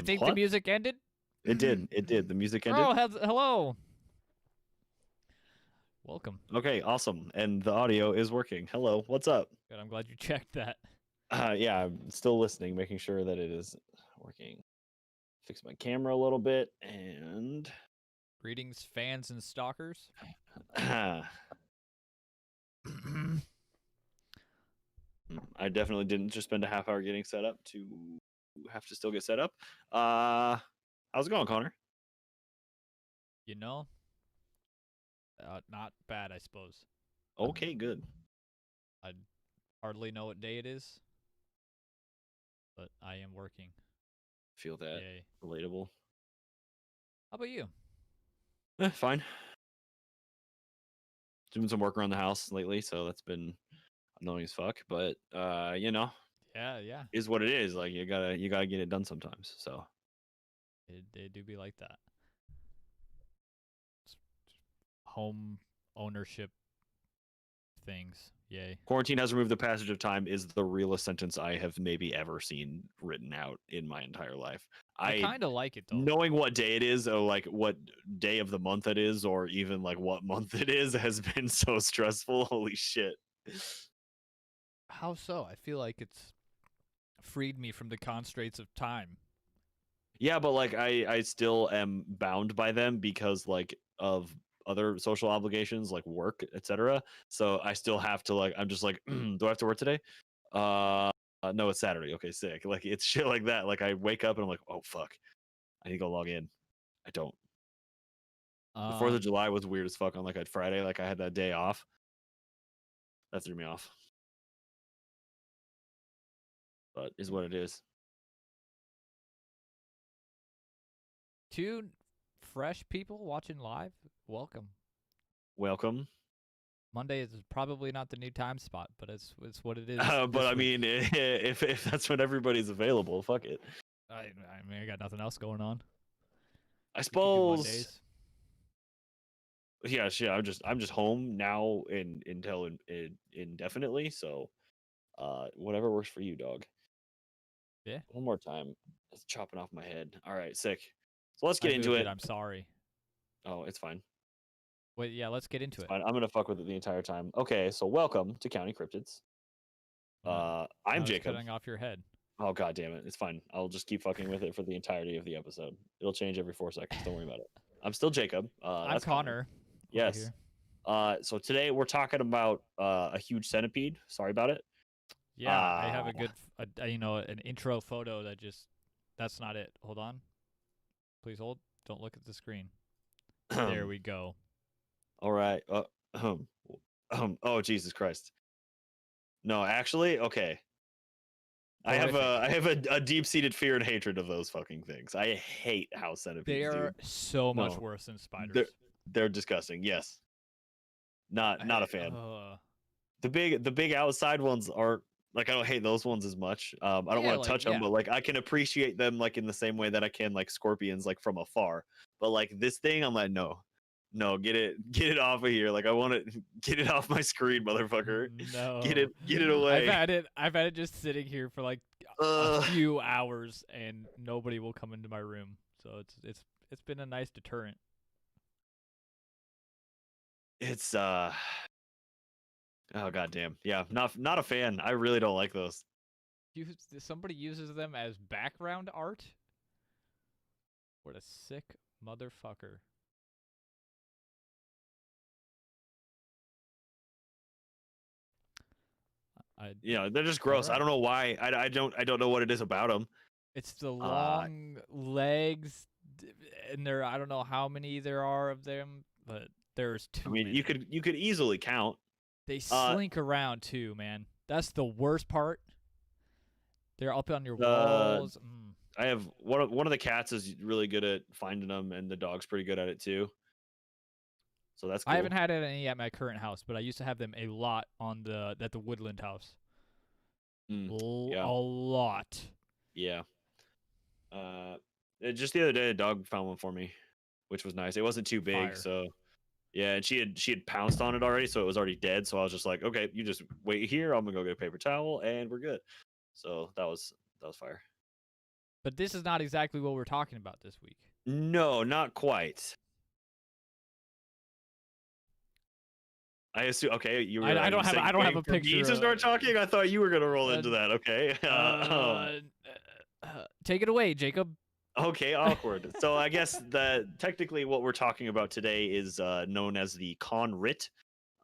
think what? the music ended. It did. It did. The music ended. Oh, hello. Welcome. Okay, awesome. And the audio is working. Hello, what's up? Good. I'm glad you checked that. Yeah, I'm still listening, making sure that it is working. Fix my camera a little bit, and Greetings, fans and stalkers. I definitely didn't just spend a half hour getting set up to have to still get set up. How's it going, Connor? You know, not bad, I suppose. Okay, good. I hardly know what day it is, but I am working. Feel that. Yay. Relatable. How about you? Fine. Doing some work around the house lately, so that's been annoying as fuck. But you know, Yeah. is what it is. Like you gotta get it done sometimes. So It do be like that. Home ownership things. Yay. quarantine has removed the passage of time is the realest sentence I have maybe ever seen written out in my entire life. I kind of like it though. Knowing what day it is, or like what day of the month it is, or even like what month it is, has been so stressful. Holy shit. How so? I feel like it's freed me from the constraints of time. Yeah, but like I still am bound by them because like of other social obligations like work, etc. So I still have to like I'm just like, do I have to work today? No, it's Saturday. Okay, sick. Like it's shit like that. Like I wake up and I'm like, oh fuck, I need to go log in. I don't. The 4th of July was weird as fuck on like a Friday. Like I had that day off. That threw me off. But is what it is. Two fresh people watching live, welcome. Welcome. Monday is probably not the new time spot, but it's what it is. But I mean, if that's when everybody's available, fuck it. I mean, I got nothing else going on. I suppose. Yeah, I'm just home now until indefinitely. So, whatever works for you, dog. Yeah. One more time. It's chopping off my head. All right, sick. So let's get into it. I'm sorry. Oh, it's fine. Wait, yeah, let's get into it. Fine. I'm gonna fuck with it the entire time. Okay, so welcome to Counting Cryptids. I'm Jacob. Cutting off your head. Oh god damn it! It's fine. I'll just keep fucking with it for the entirety of the episode. It'll change every 4 seconds. Don't worry about it. I'm still Jacob. I'm Connor. Yes. So today we're talking about a huge centipede. Sorry about it. Yeah, I have a good, an intro photo that's not it. Hold on. Please hold. Don't look at the screen. There we go. All right. Oh Jesus Christ. No, actually, okay. I have a deep-seated fear and hatred of those fucking things. I hate how centipedes They are so much worse than spiders. They're disgusting. Yes. Not a fan. The big outside ones are like I don't hate those ones as much. I don't want to touch them, but like I can appreciate them like in the same way that I can like scorpions like from afar. But like this thing, I'm like no, get it off of here. Like I want it, get it off my screen, motherfucker. No, get it away. I've had it just sitting here for like a few hours, and nobody will come into my room. So it's been a nice deterrent. It's oh goddamn, yeah, not a fan. I really don't like those. Somebody uses them as background art. What a sick motherfucker. They're just gross. Right. I don't know why. I don't know what it is about them. It's the long legs, and I don't know how many there are of them, but there's too many. You could easily count. They slink around too, man. That's the worst part. They're up on your walls. I have one of the cats is really good at finding them, and the dog's pretty good at it too. So that's cool. I haven't had any at my current house, but I used to have them a lot at the Woodland house. Yeah. A lot. Yeah. Just the other day, a dog found one for me, which was nice. It wasn't too big, so yeah. And she had pounced on it already, so it was already dead. So I was just like, okay, you just wait here. I'm gonna go get a paper towel, and we're good. So that was fire. But this is not exactly what we're talking about this week. No, not quite. I assume. Okay, you were. I don't have a picture. Me to start talking. I thought you were gonna roll into that. Okay. Take it away, Jacob. Okay, awkward. So I guess technically what we're talking about today is known as the Con Rit.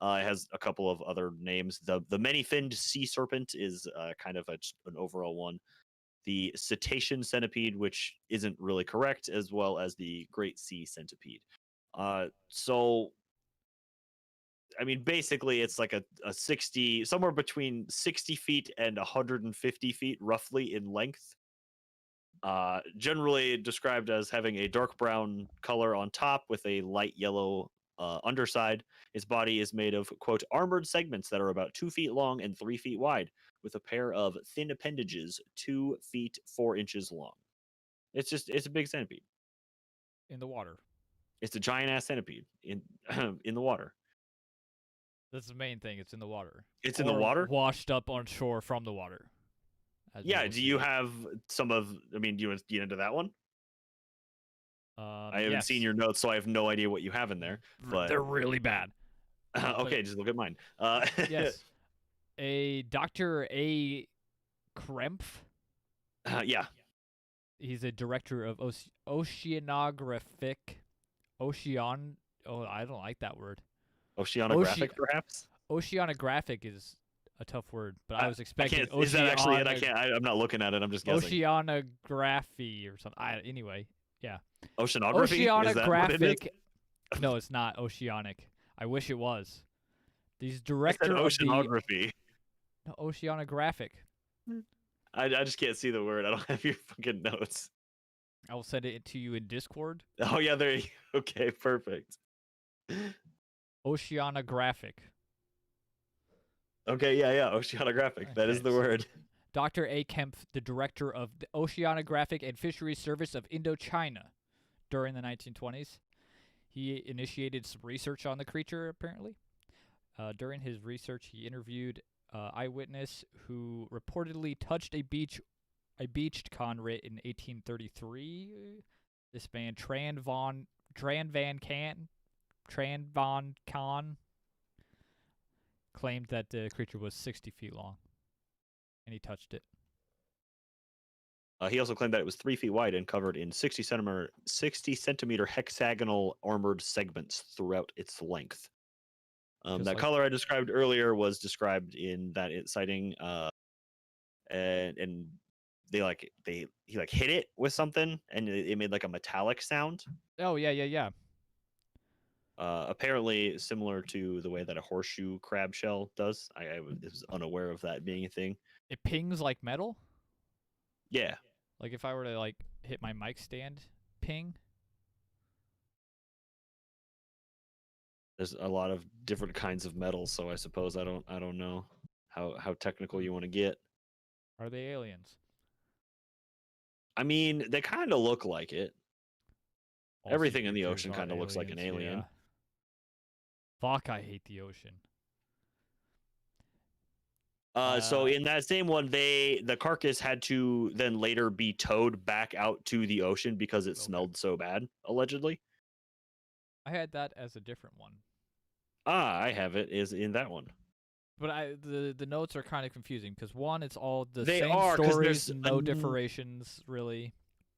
It has a couple of other names. The many-finned sea serpent is kind of an overall one. The Cetacean Centipede, which isn't really correct, as well as the Great Sea Centipede. So, I mean, basically, it's like a 60, somewhere between 60 feet and 150 feet, roughly in length. Generally described as having a dark brown color on top with a light yellow underside. Its body is made of, quote, armored segments that are about 2 feet long and 3 feet wide, with a pair of thin appendages 2 feet 4 inches long. It's a big centipede. In the water. It's a giant ass centipede in in the water. That's the main thing. It's in the water. It's in the water? Washed up on shore from the water. Yeah, do you have some of, I mean, do you want to get into that one? I haven't seen your notes, so I have no idea what you have in there. But they're really bad. Okay, just look at mine. Yes. A Dr. A. Krempf. Yeah. He's a director of oceanographic. Oh, I don't like that word. Oceanographic, perhaps? Oceanographic is a tough word, but I was expecting. Is that actually it? I'm not looking at it. I'm just guessing. Oceanography or something. Anyway, yeah. Oceanography. Oceanographic. No, it's not oceanic. I wish it was. He's director of oceanography. No, oceanographic. I just can't see the word. I don't have your fucking notes. I will send it to you in Discord. Oh yeah, there you go. Okay, perfect. Oceanographic. Okay, yeah, oceanographic. That is the word. Dr. A. Kempf, the director of the Oceanographic and Fisheries Service of Indochina during the 1920s. He initiated some research on the creature, apparently. During his research, he interviewed eyewitness who reportedly touched a beached Con Rit in 1833. This man, Tran Van Kahn, claimed that the creature was 60 feet long, and he touched it. He also claimed that it was 3 feet wide and covered in 60 centimeter hexagonal armored segments throughout its length. That color I described earlier was described in that sighting, and he hit it with something, and it made like a metallic sound. Oh yeah. Apparently similar to the way that a horseshoe crab shell does. I was unaware of that being a thing. It pings like metal? Yeah. Like if I were to hit my mic stand, ping? There's a lot of different kinds of metals, so I suppose I don't know how technical you want to get. Are they aliens? I mean, they kind of look like it. All Everything in the ocean kind of looks like an alien. Yeah. Fuck, I hate the ocean. So in that same one, the carcass had to then later be towed back out to the ocean because it smelled so bad, allegedly. I had that as a different one. I have it is in that one. But the notes are kind of confusing because one, it's all the they same are, stories, no differentiations really,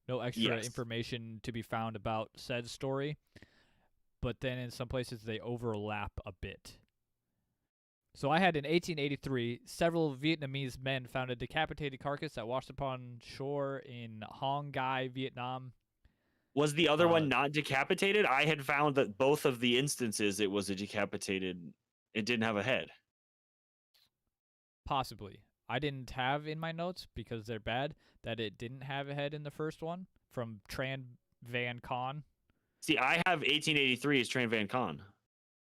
no extra information to be found about said story. But then in some places they overlap a bit. So I had in 1883, several Vietnamese men found a decapitated carcass that washed upon shore in Hong Gai, Vietnam. Was the other one not decapitated? I had found that both of the instances it was a decapitated. It didn't have a head. Possibly. I didn't have in my notes, because they're bad, that it didn't have a head in the first one from Tran Van Kahn. See, I have 1883 as Tran Van Kahn.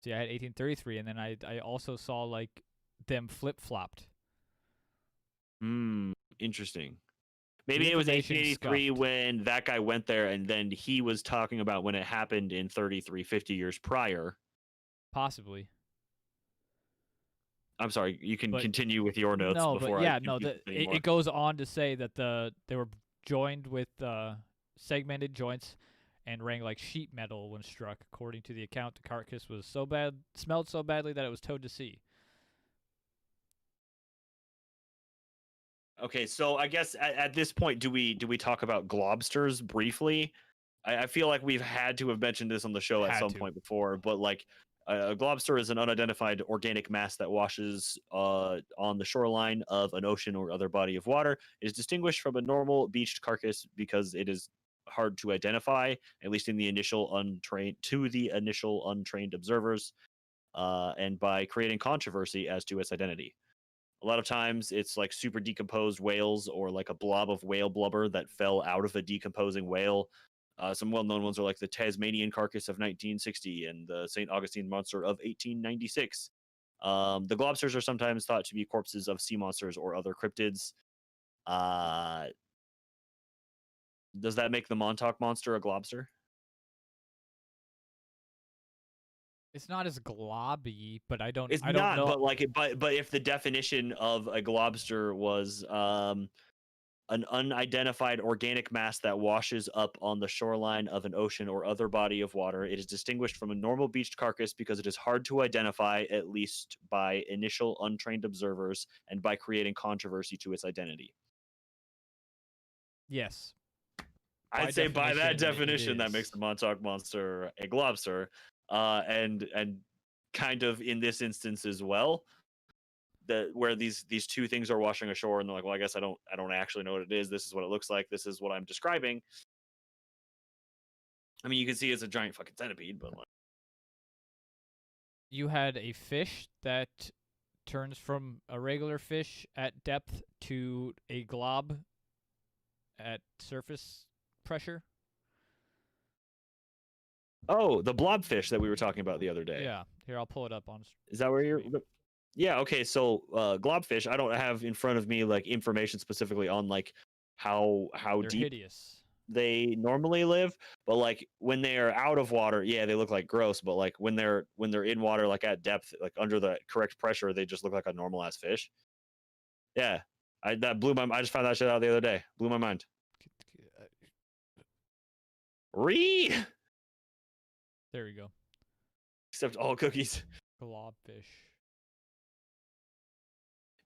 See, I had 1833, and then I also saw them flip-flopped. Interesting. Maybe it was 1883 when that guy went there, and then he was talking about when it happened in 50 years prior. Possibly. I'm sorry, you can continue with your notes. No, but yeah, no. It goes on to say that they were joined with segmented joints and rang like sheet metal when struck. According to the account, the carcass was smelled so badly that it was towed to sea. Okay, so I guess at this point, do we talk about globsters briefly? I feel like we've had to have mentioned this on the show at Had some to. point before, but like a globster is an unidentified organic mass that washes on the shoreline of an ocean or other body of water. It is distinguished from a normal beached carcass because it is hard to identify, at least in the initial untrained observers, and by creating controversy as to its identity. A lot of times it's like super decomposed whales or like a blob of whale blubber that fell out of a decomposing whale. Some well-known ones are like the Tasmanian carcass of 1960 and the St. Augustine monster of 1896. The globsters are sometimes thought to be corpses of sea monsters or other cryptids. Uh, does that make the Montauk monster a globster? It's not as globby, but I don't It's know. not, but like, but if the definition of a globster was an unidentified organic mass that washes up on the shoreline of an ocean or other body of water. It is distinguished from a normal beached carcass because it is hard to identify, at least by initial untrained observers, and by creating controversy to its identity. Yes. I'd say by that definition, it definition, that makes is. the Montauk monster a globster, and kind of in this instance as well, that where these two things are washing ashore, and they're like, well, I guess I don't actually know what it is. This is what it looks like. This is what I'm describing. I mean, you can see it's a giant fucking centipede, but like, You had a fish that turns from a regular fish at depth to a glob at surface pressure. oh, the blobfish that we were talking about the other day. Yeah. Here, I'll pull it up on. Is that where you're? screen. Yeah. Okay. So globfish. I don't have in front of me like information specifically on like how They're deep hideous. they normally live, but like when they are out of water, yeah, they look like gross. But like when they're in water, like at depth, like under the correct pressure, they just look like a normal ass fish. Yeah, that blew my. I just found that shit out the other day. Blew my mind. Re. There we go. Except all cookies. Globfish.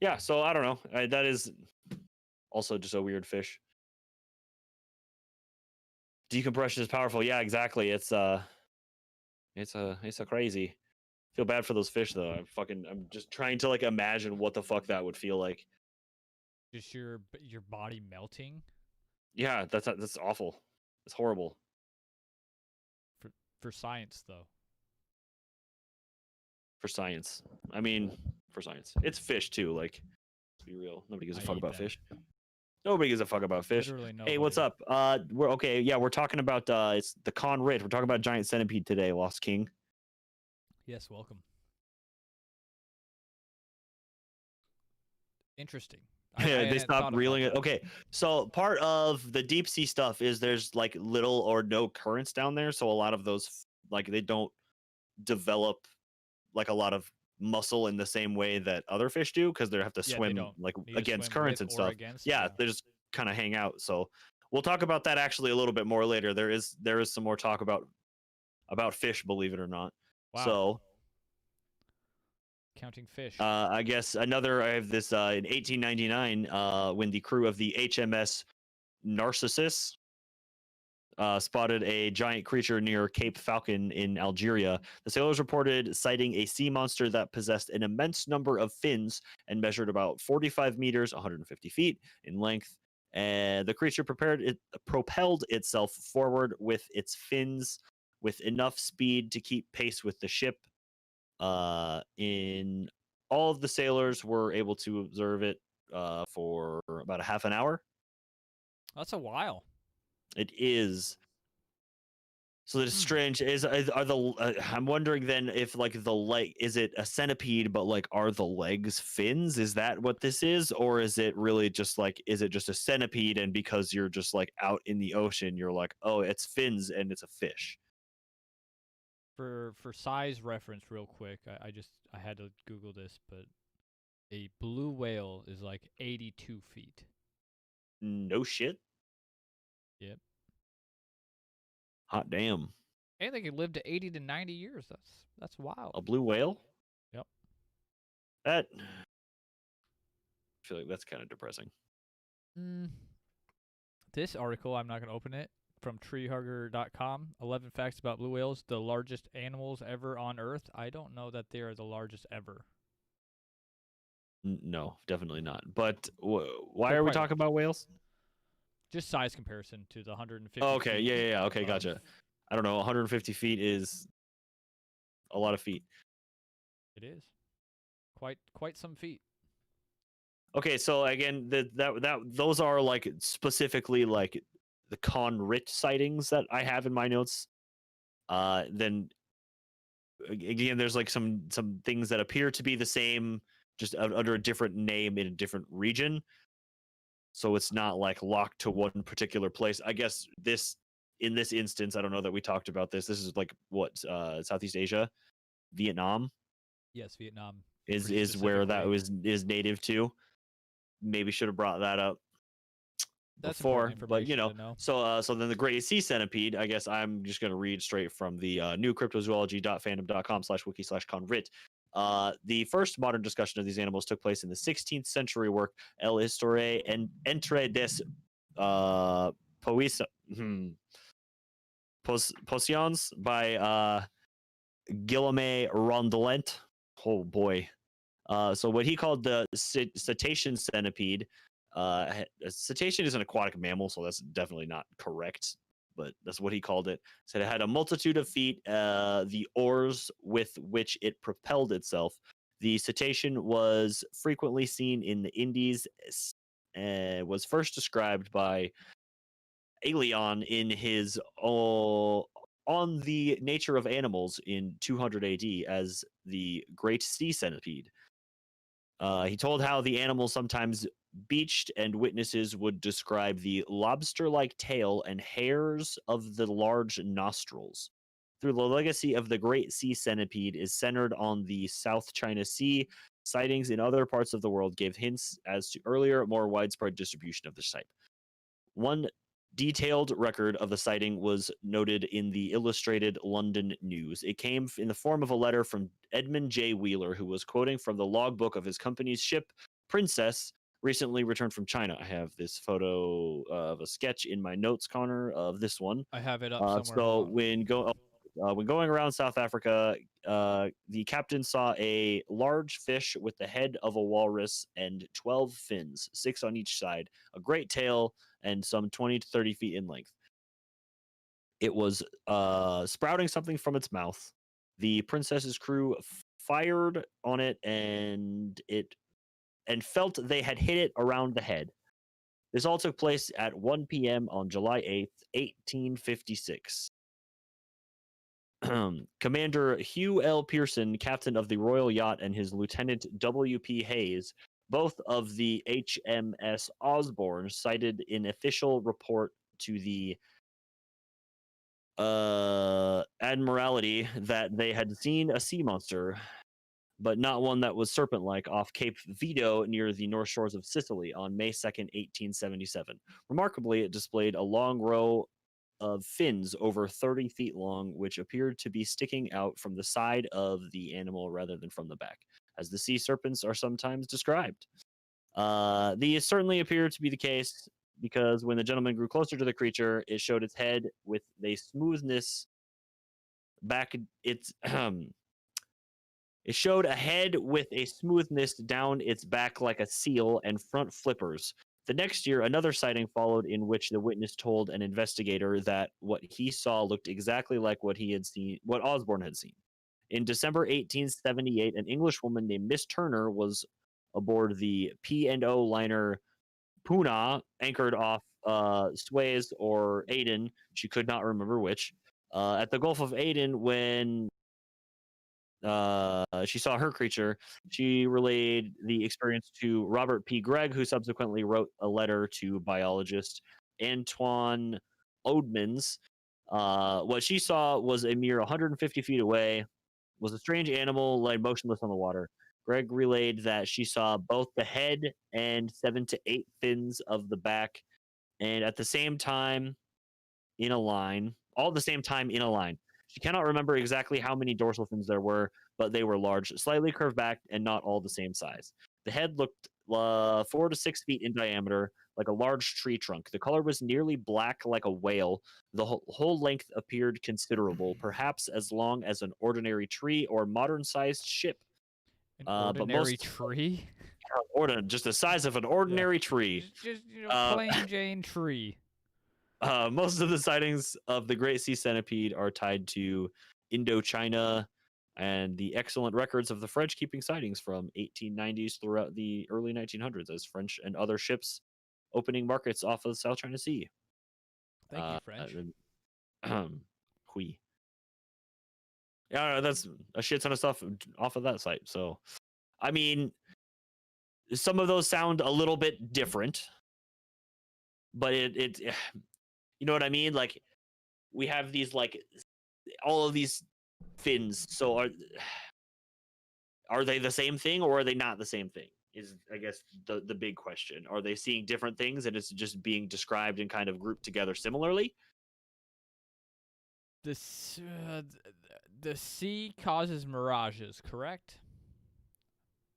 Yeah. So I don't know. That is also just a weird fish. Decompression is powerful. Yeah, exactly. It's a crazy. Feel bad for those fish though. I'm just trying to like imagine what the fuck that would feel like. Just your body melting. Yeah, that's awful. It's horrible. For science though. For science. I mean, for science. It's fish too, like let's be real. Nobody gives a I fuck eat about them. fish. Nobody gives a fuck about fish. Literally Hey, what's nobody. up? We're okay. Yeah, we're talking about it's the Con Rit. We're talking about giant centipede today, Lost King. Yes, welcome. Interesting. They stopped reeling it. Okay, so part of the deep sea stuff is there's like little or no currents down there, so a lot of those like they don't develop like a lot of muscle in the same way that other fish do because they have to Yeah, they swim don't like need to against swim currents with and or stuff. against. Yeah, they just kind of hang out. So we'll talk about that actually a little bit more later. There is some more talk about fish, believe it or not. Wow. So Counting fish. I guess another. I have this in 1899 when the crew of the HMS Narcissus spotted a giant creature near Cape Falcon in Algeria. The sailors reported sighting a sea monster that possessed an immense number of fins and measured about 45 meters, 150 feet in length. And the creature propelled itself forward with its fins with enough speed to keep pace with the ship. In all of the sailors were able to observe it for about a half an hour. That's a while. It is. So that is strange. I'm wondering then if like the leg is it a centipede, but like are the legs fins? Is that what this is, or is it really just like is it just a centipede and because you're just like out in the ocean, you're like oh it's fins and it's a fish. For size reference, real quick, I had to Google this, but a blue whale is like 82 feet. No shit. Yep. Hot damn. And they can live to 80 to 90 years. That's wild. A blue whale? Yep. That I feel like that's kind of depressing. This article, I'm not going to open it, from treehugger.com. 11 facts about blue whales, the largest animals ever on Earth. I don't know that they are the largest ever. No, definitely not. But why They're are we quite talking large. about whales? Just size comparison to the 150 Oh, okay. feet. Yeah. Okay, of- gotcha. I don't know. 150 feet is a lot of feet. It is. Quite some feet. Okay, so again, those are like specifically like the Con Rit sightings that I have in my notes. Then again, there's like some things that appear to be the same, just under a different name in a different region. So it's not like locked to one particular place. I guess in this instance, I don't know that we talked about this. This is like what Southeast Asia, Vietnam Yes, Vietnam. is where that is native to. Maybe should have brought that up That's before, important but you information know, to know. so then the Great Sea Centipede. I guess I'm just going to read straight from the new cryptozoology.fandom.com/wiki/conrit. The first modern discussion of these animals took place in the 16th century work El Historia entre des Potions by Guillaume Rondelet. Oh boy. So what he called the Cetacean Centipede. A cetacean is an aquatic mammal, so that's definitely not correct, but that's what he called it. Said it had a multitude of feet, the oars with which it propelled itself. The cetacean was frequently seen in the Indies, was first described by Aelion in his On the Nature of Animals in 200 AD as the Great Sea Centipede. He told how the animal sometimes beached, and witnesses would describe the lobster-like tail and hairs of the large nostrils. Through the legacy of the Great Sea Centipede is centered on the South China Sea, sightings in other parts of the world gave hints as to earlier, more widespread distribution of this type. One detailed record of the sighting was noted in the Illustrated London News. It came in the form of a letter from Edmund J. Wheeler, who was quoting from the logbook of his company's ship, Princess, recently returned from China. I have this photo of a sketch in my notes, Connor, of this one. I have it up somewhere. So when going around South Africa, the captain saw a large fish with the head of a walrus and 12 fins, 6 on each side, a great tail, and some 20 to 30 feet in length. It was sprouting something from its mouth. The Princess's crew fired on it and felt they had hit it around the head. This all took place at 1 p.m. on July 8th, 1856. Commander Hugh L. Pearson, captain of the Royal Yacht, and his lieutenant W.P. Hayes, both of the HMS Osborne, cited in official report to the Admiralty that they had seen a sea monster, but not one that was serpent-like, off Cape Vito near the north shores of Sicily on May 2nd, 1877. Remarkably, it displayed a long row of fins over 30 feet long, which appeared to be sticking out from the side of the animal rather than from the back, as the sea serpents are sometimes described. These certainly appear to be the case, because when the gentleman grew closer to the creature, it showed its head with a smoothness back. It showed a head with a smoothness down its back like a seal and front flippers. The next year, another sighting followed in which the witness told an investigator that what he saw looked exactly like what Osborne had seen. In December 1878, an English woman named Miss Turner was aboard the P&O liner Puna, anchored off Suez or Aden. She could not remember which. At the Gulf of Aden, when she saw her creature, she relayed the experience to Robert P. Gregg, who subsequently wrote a letter to biologist Antoine Oudemans. What she saw was a mere 150 feet away, was a strange animal lying motionless on the water. Gregg relayed that she saw both the head and 7 to 8 fins of the back, and at the same time, in a line, all at the same time in a line. She cannot remember exactly how many dorsal fins there were, but they were large, slightly curved back, and not all the same size. The head looked 4 to 6 feet in diameter, like a large tree trunk. The color was nearly black, like a whale. The whole length appeared considerable, perhaps as long as an ordinary tree or modern-sized ship. An But ordinary most tree? just the size of an ordinary tree. Just Uh, plain Jane tree. Most of the sightings of the Great Sea Centipede are tied to Indochina and the excellent records of the French keeping sightings from 1890s throughout the early 1900s as French and other ships opening markets off of the South China Sea. Thank you, French. Hui. Yeah, that's a shit ton of stuff off of that site. So, I mean, some of those sound a little bit different, but it you know what I mean? Like, we have these, like, all of these fins. So are they the same thing or are they not the same thing? Is, I guess, the big question. Are they seeing different things and it's just being described and kind of grouped together similarly? The sea causes mirages, correct?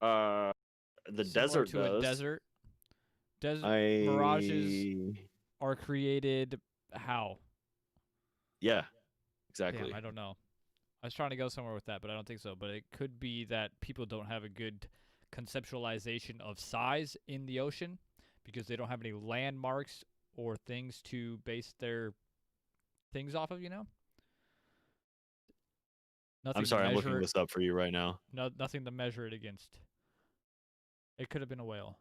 The Similar desert to does. a desert. Mirages are created how? Yeah, exactly. Damn, I don't know. I was trying to go somewhere with that, but I don't think so. But it could be that people don't have a good conceptualization of size in the ocean because they don't have any landmarks or things to base their things off of, you know? Nothing I'm sorry, I'm looking this up for you right now. No, nothing to measure it against. It could have been a whale.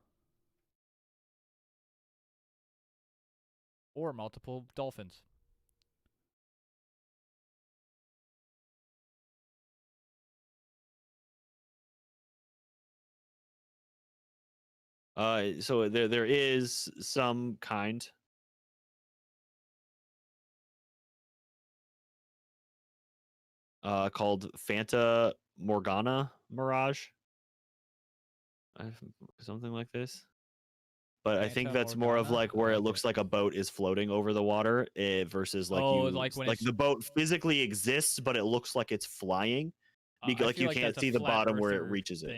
Or multiple dolphins. So there is some kind. Called Fanta Morgana Mirage. Something like this. But I think that's more of like where it looks like a boat is floating over the water versus like like the boat physically exists, but it looks like it's flying. Because like you can't see the bottom where it reaches it.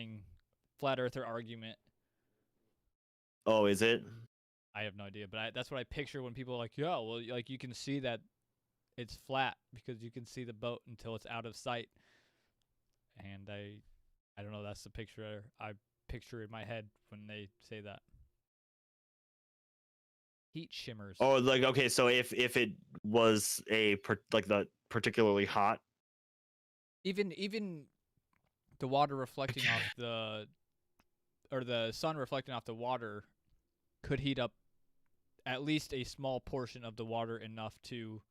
Flat earther argument. Oh, is it? I have no idea, but that's what I picture when people are like, yeah, well, like you can see that it's flat because you can see the boat until it's out of sight. And I don't know, that's the picture I picture in my head when they say that. Heat shimmers. Oh, like, okay, so if it was like the particularly hot, even the water reflecting off the sun reflecting off the water could heat up at least a small portion of the water enough to,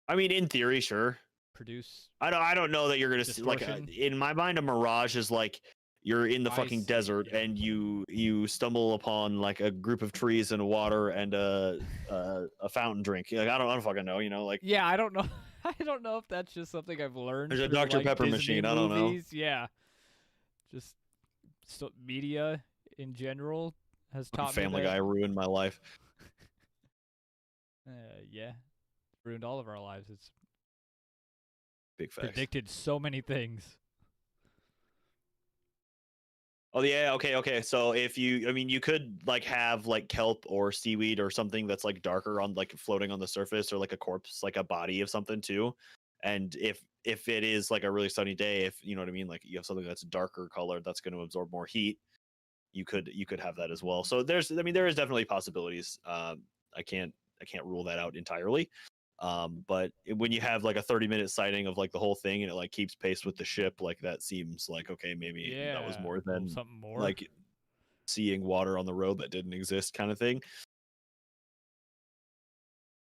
I mean, in theory, sure, produce. I don't know that you're gonna see, like, in my mind, a mirage is like you're in the fucking desert and you stumble upon like a group of trees and water and a fountain drink. Like, I don't fucking know, you know, like, yeah, I don't know. I don't know if that's just something I've learned. There's a Dr. like Pepper Disney machine. I don't know. Yeah, just media in general has taught Family me that. Guy ruined my life. Yeah, ruined all of our lives. It's big facts. Predicted so many things. Oh yeah, okay. So if you could like have like kelp or seaweed or something that's like darker on like floating on the surface, or like a corpse, like a body of something too. And if it is like a really sunny day, if you know what I mean, like you have something that's darker colored that's going to absorb more heat, you could have that as well. So there is definitely possibilities. I can't rule that out entirely. But when you have like a 30-minute sighting of like the whole thing and it like keeps pace with the ship, like that seems like, okay, maybe that was more than something more, like seeing water on the road that didn't exist kind of thing.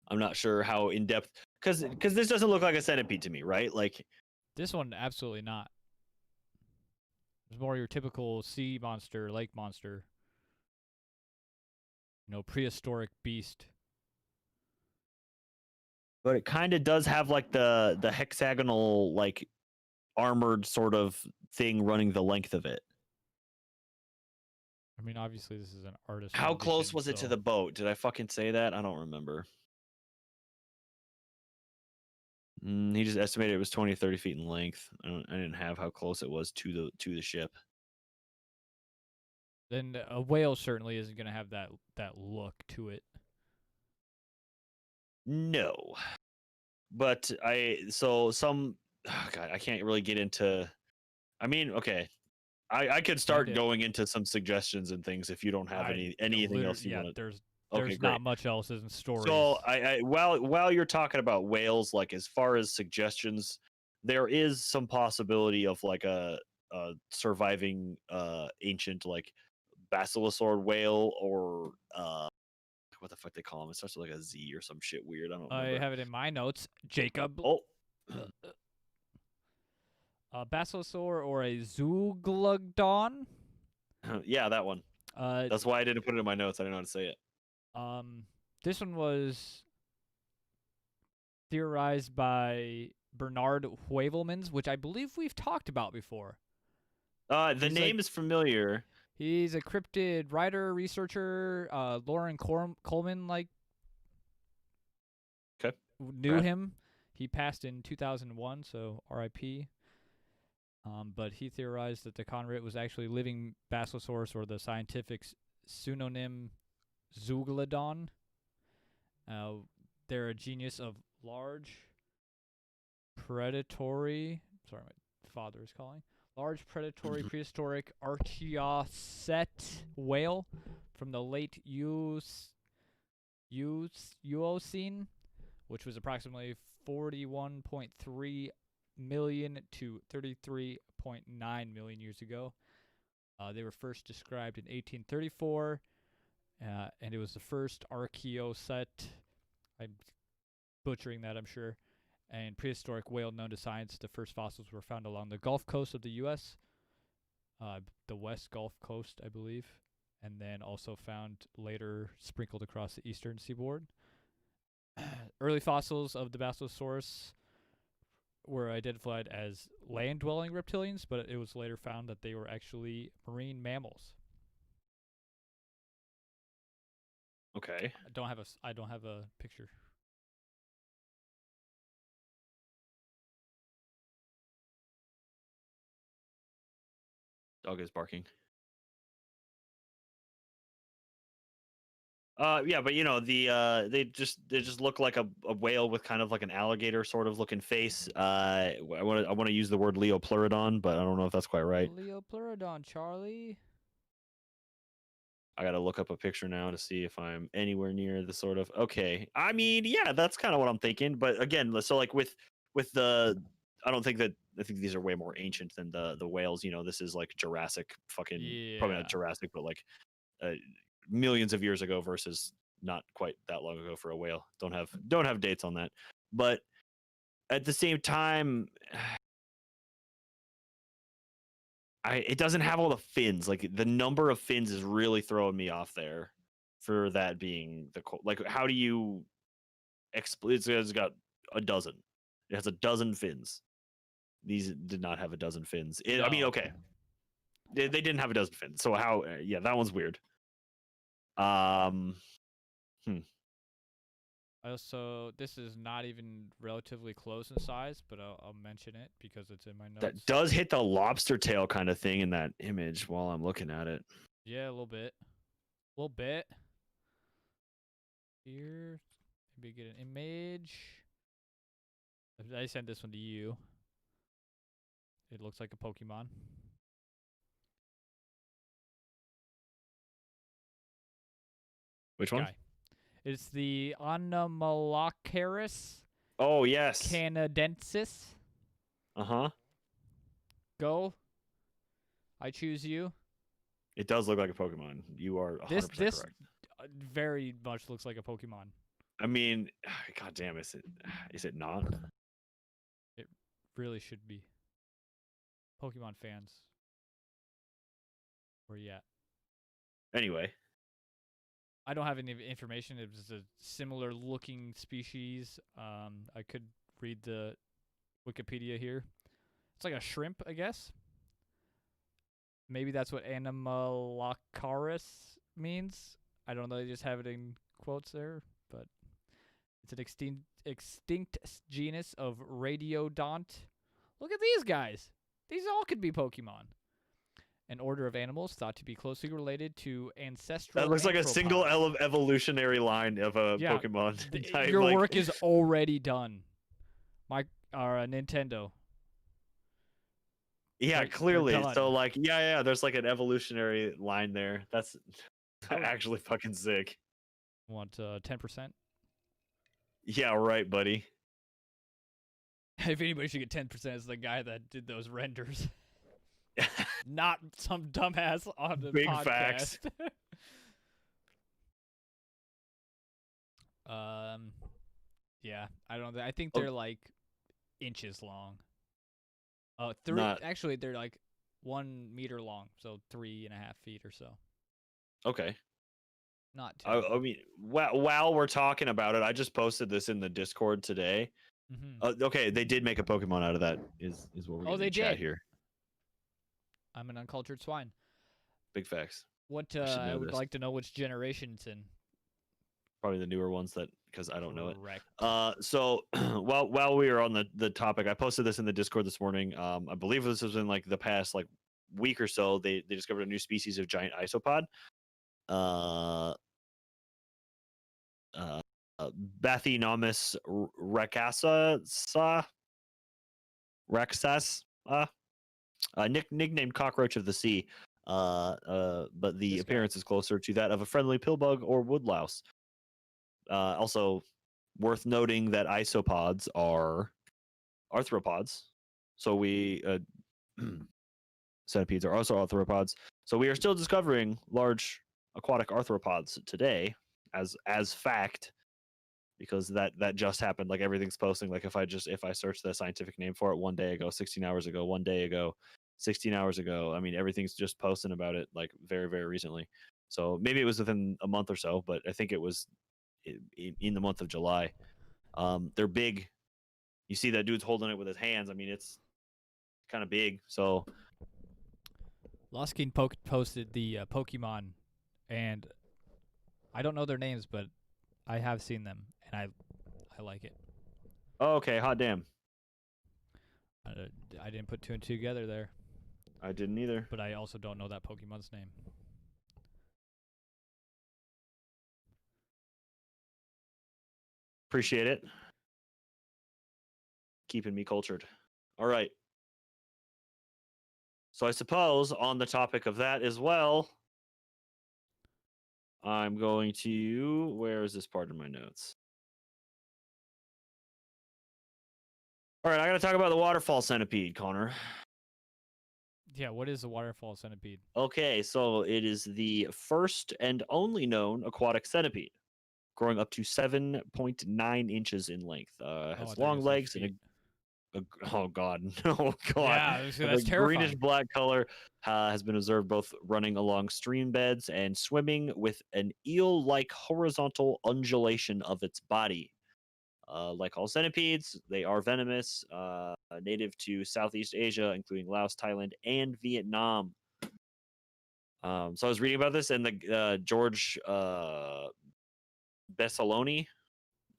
I'm not sure how in depth, because this doesn't look like a centipede to me, right? Like this one, absolutely not. It's more your typical sea monster, lake monster. You know, prehistoric beast. But it kind of does have like the hexagonal, like armored sort of thing running the length of it. I mean, obviously this is an artist. How close was it to the boat? Did I fucking say that? I don't remember. He just estimated it was 20 to 30 feet in length. I didn't have how close it was to the ship. Then a whale certainly isn't going to have that look to it. No, but God, I can't really get into. I mean, okay, I could start going into some suggestions and things if you don't have anything else you want to. There's Okay, great. not much else in stories. So while you're talking about whales, like as far as suggestions, there is some possibility of like a surviving ancient like basilosaur whale or what the fuck they call them? It starts with like a Z or some shit weird. I don't remember. I have it in my notes. Jacob. Oh. A basilosaur or a zeuglodon. Yeah, that one. That's why I didn't put it in my notes. I didn't know how to say it. This one was theorized by Bernard Heuvelmans, which I believe we've talked about before. The name is familiar. He's a cryptid writer, researcher. Lauren Coleman knew him. He passed in 2001, so R.I.P. But he theorized that the Con Rit was actually living Basilosaurus, or the scientific pseudonym Zeuglodon. They're a genus of large predatory. Sorry, my father is calling. Large predatory prehistoric Archaeocet whale from the late Eocene, which was approximately 41.3 million to 33.9 million years ago. They were first described in 1834, and it was the first Archaeocet. I'm butchering that, I'm sure. And prehistoric whale known to science. The first fossils were found along the Gulf Coast of the U.S., the West Gulf Coast, I believe, and then also found later sprinkled across the eastern seaboard. Early fossils of the Basilosaurus were identified as land-dwelling reptilians, but it was later found that they were actually marine mammals. Okay. I don't have a picture. Dog is barking. Yeah, but you know they just look like a whale with kind of like an alligator sort of looking face. I want to use the word Leopleurodon, but I don't know if that's quite right. Leopleurodon, Charlie. I gotta look up a picture now to see if I'm anywhere near the sort of. Okay, I mean, yeah, that's kind of what I'm thinking. But again, so like with the, I think these are way more ancient than the whales. You know, this is like Jurassic, probably not Jurassic, but like millions of years ago versus not quite that long ago for a whale. Don't have dates on that, but at the same time, it doesn't have all the fins. Like the number of fins is really throwing me off there for that being like how do you it's got a dozen. It has a dozen fins. These did not have a dozen fins. I mean, okay. They didn't have a dozen fins. So how yeah, that one's weird. Also, this is not even relatively close in size, but I'll mention it because it's in my notes. That does hit the lobster tail kind of thing in that image while I'm looking at it. Yeah, a little bit. A little bit. Here, maybe get an image. I sent this one to you. It looks like a Pokemon. Which one? It's the Anomalocaris. Oh, yes. Canadensis. Uh-huh. Go. I choose you. It does look like a Pokemon. You are 100% correct. Very much looks like a Pokemon. I mean, god damn, is it not? It really should be. Pokemon fans. Where you at? Anyway. I don't have any information. It was a similar looking species. I could read the Wikipedia here. It's like a shrimp, I guess. Maybe that's what Anomalocaris means. I don't know. They just have it in quotes there, but it's an extinct genus of Radiodont. Look at these guys. These all could be Pokemon. An order of animals thought to be closely related to ancestral. That looks like a single arthropods. evolutionary line of a Yeah, Pokemon type. Your like... work is already done. Nintendo. Yeah, Like, clearly. they're So done. like, yeah, there's like an evolutionary line there. That's I would- actually fucking sick. Want 10%? Yeah, right, buddy. If anybody should get 10%, it's the guy that did those renders. Not some dumbass on the Big podcast. facts. Yeah, I don't. I think Oh. they're like inches long. Not- Actually, they're like 1 meter long, so 3.5 feet or so. Okay. Not too. I mean, while we're talking about it, I just posted this in the Discord today. Okay, they did make a Pokemon out of that. Is what we're they chat did. here. I'm an uncultured swine. Big facts. What I should I know would this. like to know which generation it's in. Probably the newer ones because I don't know it. Correct. So while we were on the topic, I posted this in the Discord this morning. I believe this was in like the past like week or so. They discovered a new species of giant isopod. Bathynomus rexas, nicknamed cockroach of the sea. But the This guy. appearance is closer to that of a friendly pillbug or woodlouse. Also, worth noting that isopods are arthropods. So centipedes are also arthropods. So we are still discovering large aquatic arthropods today as fact, because that just happened. Like everything's posting. Like if I search the scientific name for it 1 day ago, 16 hours ago, 1 day ago, 16 hours ago. I mean, everything's just posting about it like very, very recently. So maybe it was within a month or so, but I think it was in the month of July. They're big. You see that dude's holding it with his hands. I mean, it's kind of big. So Lost King posted the Pokemon, and I don't know their names, but I have seen them, and I like it. oh, okay, hot damn. I didn't put 2 and 2 together there, I didn't either. but I also don't know that Pokemon's name. Appreciate it. Keeping me cultured. All right. So I suppose on the topic of that as well, I'm going to... Where is this part of my notes? All right, I got to talk about the Waterfall Centipede, Connor. Yeah, what is a Waterfall Centipede? Okay, so it is the first and only known aquatic centipede, growing up to 7.9 inches in length. Has long legs and oh god, no god. Yeah, that's a terrifying. greenish black color. Has been observed both running along stream beds and swimming with an eel-like horizontal undulation of its body. Like all centipedes, they are venomous, native to Southeast Asia, including Laos, Thailand, and Vietnam. So I was reading about this, and the George Bessaloni,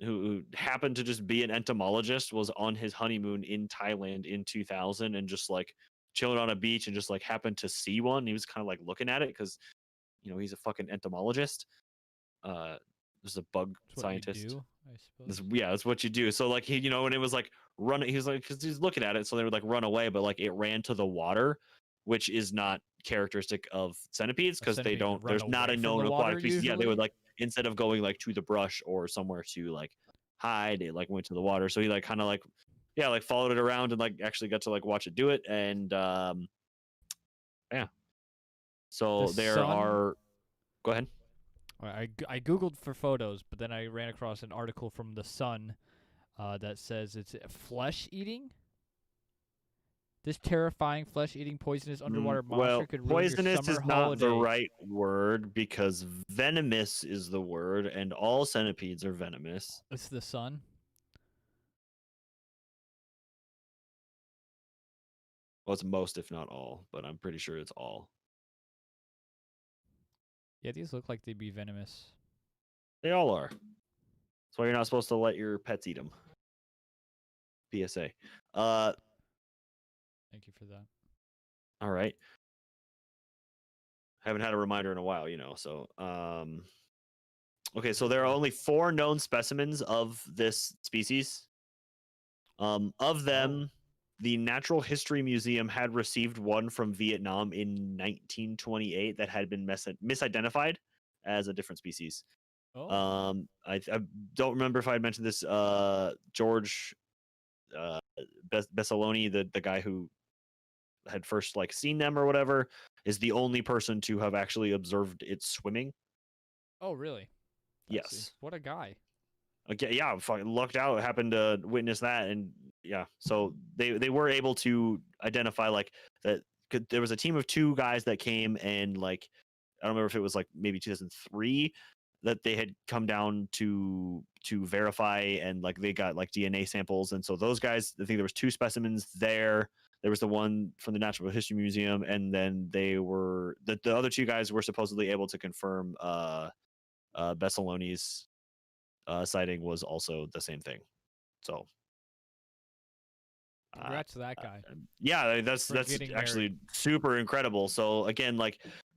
who happened to just be an entomologist, was on his honeymoon in Thailand in 2000 and just like chilling on a beach and just like happened to see one. He was kind of like looking at it because, he's a fucking entomologist. There's a bug scientist. Do, I suppose. That's what you do. So like he, when it was like running, he was like, because he's looking at it, so they would like run away, but like it ran to the water, which is not characteristic of centipedes because they don't. There's not a known aquatic species. Yeah, they would like, instead of going like to the brush or somewhere to like hide, it like went to the water. So he like kind of like, yeah, like followed it around and like actually got to like watch it do it. And yeah. So there are. Go ahead. I googled for photos, but then I ran across an article from The Sun that says it's flesh eating. This terrifying flesh-eating poisonous underwater monster could ruin your poisonous summer is not holiday. the right word because venomous is the word, and all centipedes are venomous. It's The Sun. Well, it's most, if not all, but I'm pretty sure it's all. Yeah, these look like they'd be venomous. They all are. That's why you're not supposed to let your pets eat them. PSA. Thank you for that. All right. Haven't had a reminder in a while, so okay, so there are only 4 known specimens of this species. Of them, the Natural History Museum had received one from Vietnam in 1928 that had been misidentified as a different species. Oh. I don't remember if I had mentioned this. George Bessaloni, the guy who had first seen them or whatever, is the only person to have actually observed it swimming. Oh, really? Yes. What a guy. Okay, yeah, fucking lucked out. Happened to witness that, and yeah, so they were able to identify that. There was a team of 2 guys that came, and I don't remember if it was maybe 2003 that they had come down to verify, and they got DNA samples, and so those guys, I think there was 2 specimens there. There was the one from the Natural History Museum, and then they were the other 2 guys were supposedly able to confirm Bessaloni's sighting was also the same thing. So Congrats to that guy. Yeah, that's actually super incredible. So again,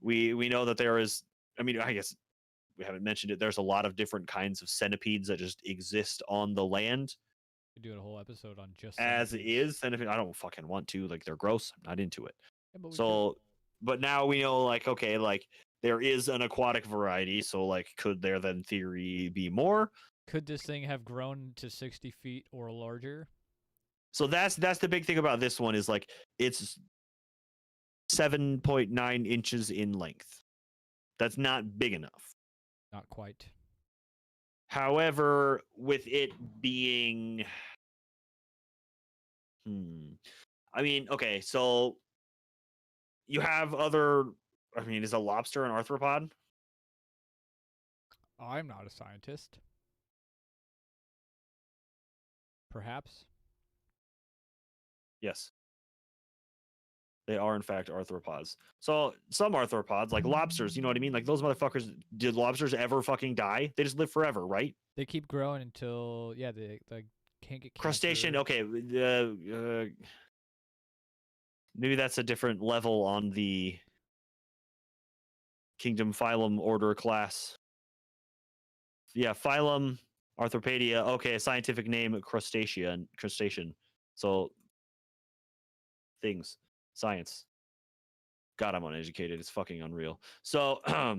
we know that there is, I mean, I guess we haven't mentioned it, there's a lot of different kinds of centipedes that just exist on the land. We do a whole episode on just as centipedes. It is centipede. I don't fucking want to, they're gross. I'm not into it. Yeah, but now we know okay, there is an aquatic variety, so could there then theory be more? Could this thing have grown to 60 feet or larger? So that's the big thing about this one is it's 7.9 inches in length. That's not big enough. Not quite. However, with it being I mean, okay, so you have other, I mean, is a lobster an arthropod? I'm not a scientist. Perhaps. Yes. They are, in fact, arthropods. So some arthropods, like lobsters, you know what I mean? Those motherfuckers, did lobsters ever fucking die? They just live forever, right? They keep growing until, yeah, they can't get cancer. Crustacean, okay. Maybe that's a different level on the kingdom, phylum, order, class. Yeah, phylum, Arthropodia. Okay, a scientific name, crustacean. So, things, science. God, I'm uneducated. It's fucking unreal. So, I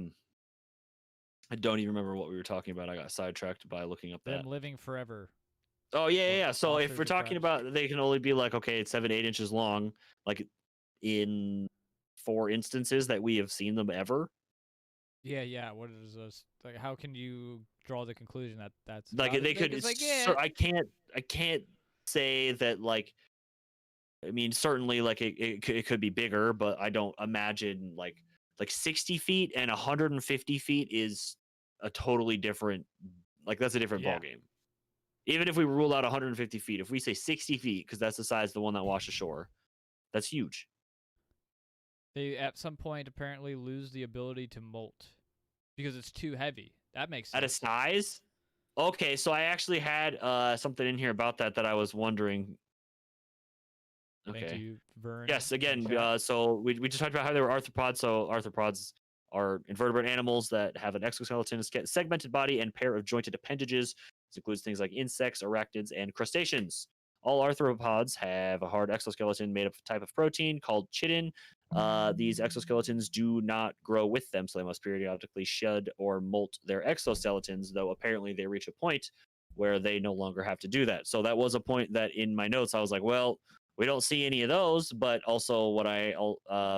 don't even remember what we were talking about. I got sidetracked by looking up that. Them living forever. Oh, yeah. So if we're talking about, they can only be okay, it's 7-8 inches long, in 4 instances that we have seen them ever. Yeah. What is this? How can you draw the conclusion that that's they could? I can't say that. I mean, certainly, it could be bigger, but I don't imagine 60 feet and 150 feet is a totally different. That's a different ball game. Even if we rule out 150 feet, if we say 60 feet, because that's the size of the one that washed ashore, that's huge. They at some point apparently lose the ability to molt because it's too heavy. That makes sense. At a size? Okay, so I actually had something in here about that I was wondering. Okay. Yes, again, so we just talked about how they were arthropods. So arthropods are invertebrate animals that have an exoskeleton, segmented body, and pair of jointed appendages. This includes things like insects, arachnids, and crustaceans. All arthropods have a hard exoskeleton made of a type of protein called chitin. These exoskeletons do not grow with them, so they must periodically shed or molt their exoskeletons, though apparently they reach a point where they no longer have to do that. So that was a point that in my notes I was like, well, we don't see any of those, but also what I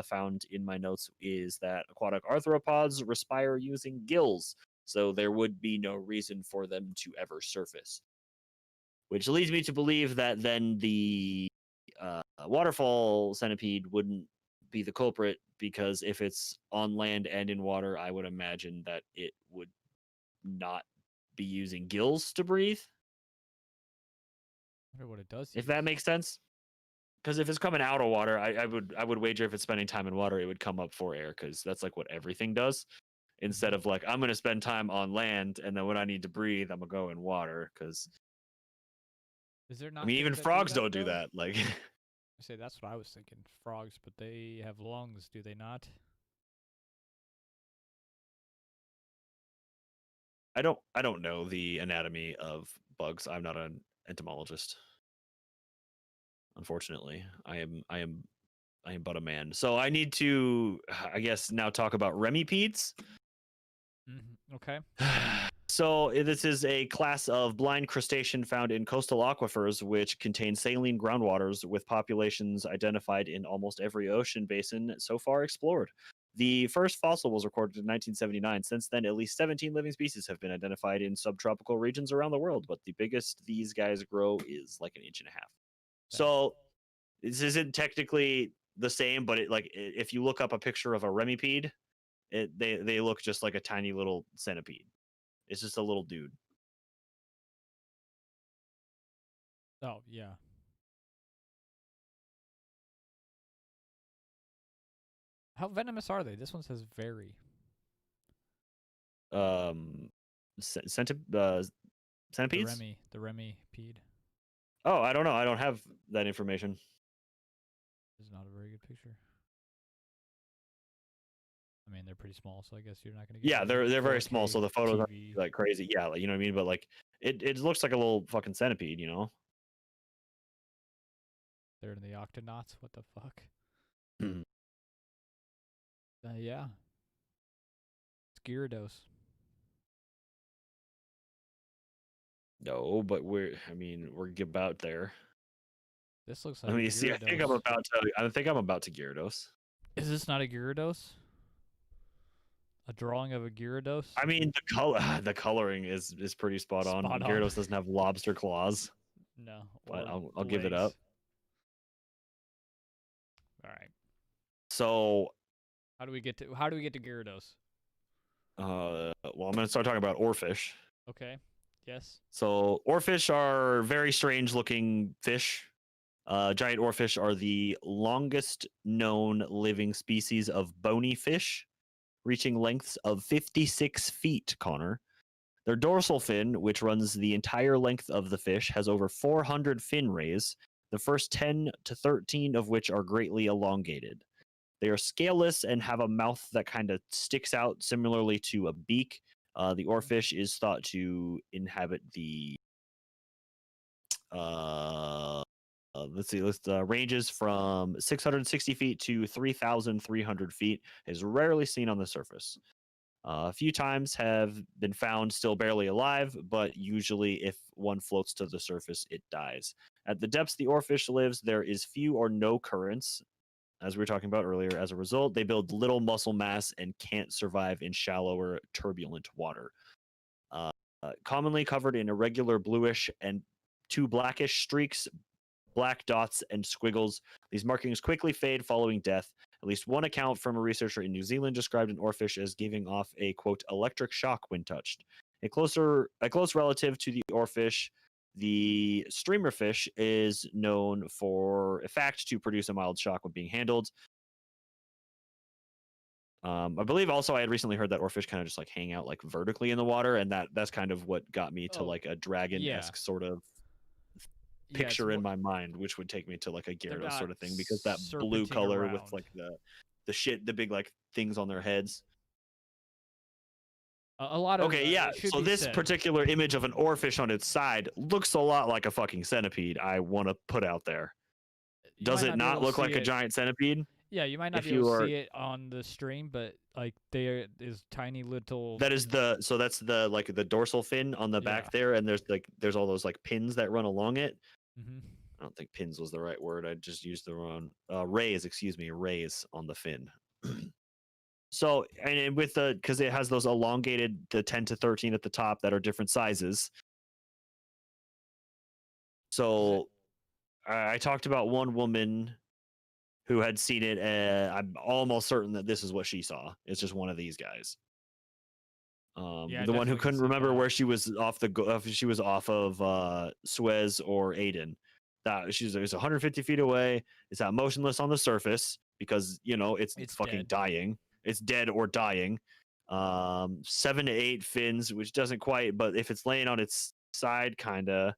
found in my notes is that aquatic arthropods respire using gills, so there would be no reason for them to ever surface. Which leads me to believe that then the waterfall centipede wouldn't be the culprit, because if it's on land and in water, I would imagine that it would not be using gills to breathe. I wonder what it does. If that makes sense. Because if it's coming out of water, I would wager if it's spending time in water, it would come up for air, because that's what everything does. instead of like I'm going to spend time on land and then when I need to breathe, I'm going to go in water. Because Is there not I mean, even things that frogs that, don't do though? that. Like, I say that's what I was thinking. Frogs, but they have lungs, do they not? I don't know the anatomy of bugs. I'm not an entomologist. Unfortunately, I am but a man. So I need to, I guess, now talk about Remy-Pedes. Okay. So this is a class of blind crustacean found in coastal aquifers, which contain saline groundwaters with populations identified in almost every ocean basin so far explored. The first fossil was recorded in 1979. Since then, at least 17 living species have been identified in subtropical regions around the world, but the biggest these guys grow is like an inch and a half. So this isn't technically the same, but if you look up a picture of a Remy-Pede, they look just like a tiny little centipede. It's just a little dude. Oh, yeah. How venomous are they? This one says very. Centipedes. The Remy-Pede. Oh, I don't know. I don't have that information. This is not a very good picture. I mean, they're pretty small, so I guess you're not gonna get. Yeah, they're very small, so the photos are like crazy. Yeah, like, you know what I mean. But like, it looks like a little fucking centipede, you know. They're in the octonauts. What the fuck? Mhm. Yeah. It's Gyarados. No, but we're about there. This looks like Let me a see. Gyarados. I think I'm about to Gyarados. Is this not a Gyarados? A drawing of a Gyarados? I mean, the coloring is pretty spot on. Spot on. Gyarados doesn't have lobster claws. No. But I'll give it up. All right. So how do we get to Gyarados? Well, I'm gonna start talking about oarfish. Okay. Yes. So oarfish are very strange looking fish. Giant oarfish are the longest known living species of bony fish, reaching lengths of 56 feet, Connor. Their dorsal fin, which runs the entire length of the fish, has over 400 fin rays, the first 10 to 13 of which are greatly elongated. They are scaleless and have a mouth that kind of sticks out similarly to a beak. The oarfish is thought to inhabit the ranges from 660 feet to 3,300 feet. Is rarely seen on the surface. A few times have been found still barely alive, but usually if one floats to the surface, it dies. At the depths the oarfish lives, there is few or no currents, as we were talking about earlier. As a result, they build little muscle mass and can't survive in shallower, turbulent water. Commonly covered in irregular bluish and two blackish streaks, black dots, and squiggles. These markings quickly fade following death. At least one account from a researcher in New Zealand described an oarfish as giving off a, quote, electric shock when touched. A close relative to the oarfish, the streamerfish, is known for a fact to produce a mild shock when being handled. I believe also I had recently heard that oarfish kind of just like hang out like vertically in the water, and that's kind of what got me to like a dragon-esque sort of picture in my mind, which would take me to like a Gyarados sort of thing, because that blue color with like the big like things on their heads. A lot of okay, yeah. So this particular image of an oarfish on its side looks a lot like a fucking centipede. I want to put out there. Does it not look like a giant centipede? Yeah, you might not be able to see it on the stream, but like there is tiny little. That's the like the dorsal fin on the back there, and there's all those like pins that run along it. Mm-hmm. I don't think pins was the right word. I just used the wrong rays. Excuse me, rays on the fin. So, and with because it has those elongated, the 10 to 13 at the top that are different sizes. So, I talked about one woman who had seen it. I'm almost certain that this is what she saw. It's just one of these guys. The one who couldn't remember where she was she was off of Suez or Aden. That she's 150 feet away. It's out motionless on the surface because it's fucking dead. dying. It's dead or dying. 7 to 8 fins, which doesn't quite, but if it's laying on its side, kind of.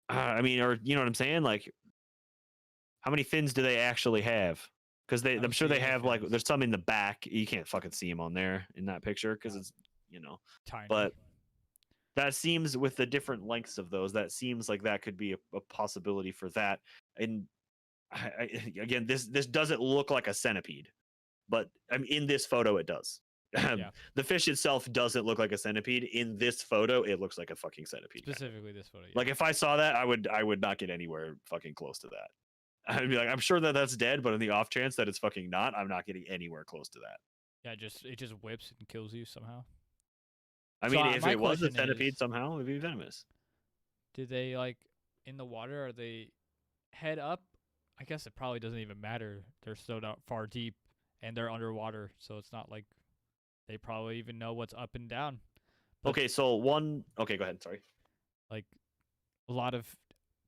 I mean, or you know what I'm saying? Like, how many fins do they actually have? Because I I'm don't sure see they any have like, fins. there's some in the back. You can't fucking see them on there in that picture because Yeah. it's, you know. Tiny. But that seems, with the different lengths of those, that seems like that could be a possibility for that. And again, this doesn't look like a centipede, but in this photo it does. Yeah. The fish itself doesn't look like a centipede. In this photo, it looks like a fucking centipede. Specifically this photo. Yeah. Like if I saw that, I would not get anywhere fucking close to that. I'd be like, I'm sure that that's dead, but in the off chance that it's fucking not, I'm not getting anywhere close to that. Yeah, it just whips and kills you somehow. I So, mean, if my it was a question centipede, is, somehow it'd be venomous. did they like in the water? Are they head up? I guess it probably doesn't even matter. They're so far deep and they're underwater, so it's not like they probably even know what's up and down. But Okay, so one. Okay, go ahead. Sorry. like a lot of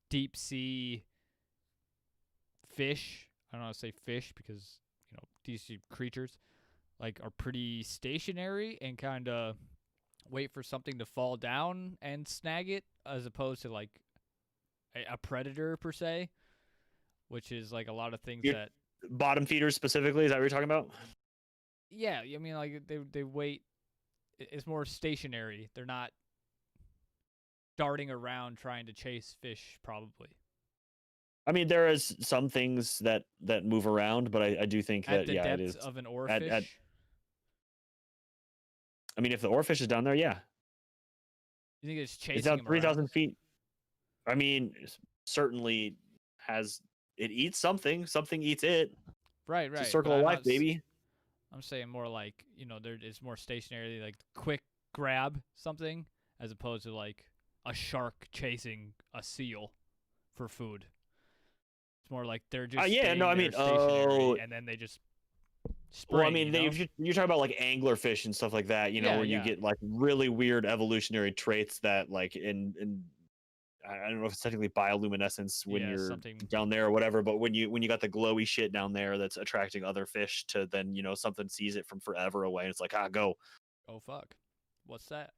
deep sea fish. I don't want to say fish because deep sea creatures like are pretty stationary and kind of wait for something to fall down and snag it, as opposed to like a predator per se, which is like a lot of things that. Bottom feeders specifically, is that what you're talking about? Yeah, I mean, like they wait. It's more stationary. They're not darting around trying to chase fish, probably. I mean, there is some things that move around, but I do think At that the yeah, it depth is. of an oarfish. I mean, if the oarfish is down there, yeah, You think it's it's chasing down him 3,000 around? feet. I mean, certainly has it eats something. Something eats it. Right. It's a But circle of life, baby. I'm saying more like it's more stationary, like quick grab something, as opposed to like a shark chasing a seal for food. It's more like they're just Yeah, no, I mean, stationary, and then they just spring. well, I mean, you're talking about like anglerfish and stuff like that, Yeah, when you yeah. get like really weird evolutionary traits that like in I don't know if it's technically bioluminescence when Yeah, you're something. down there or whatever, but when you got the glowy shit down there that's attracting other fish to then, something sees it from forever away and it's like, go. Oh fuck, what's that?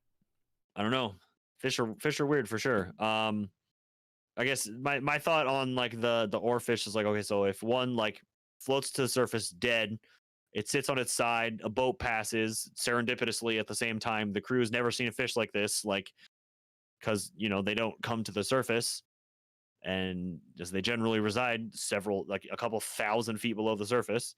I don't know. Fish are weird for sure. I guess my thought on like the oarfish is like, okay, so if one like floats to the surface dead, it sits on its side, a boat passes serendipitously at the same time. The crew's never seen a fish like this, like because they don't come to the surface, and as they generally reside like a couple thousand feet below the surface.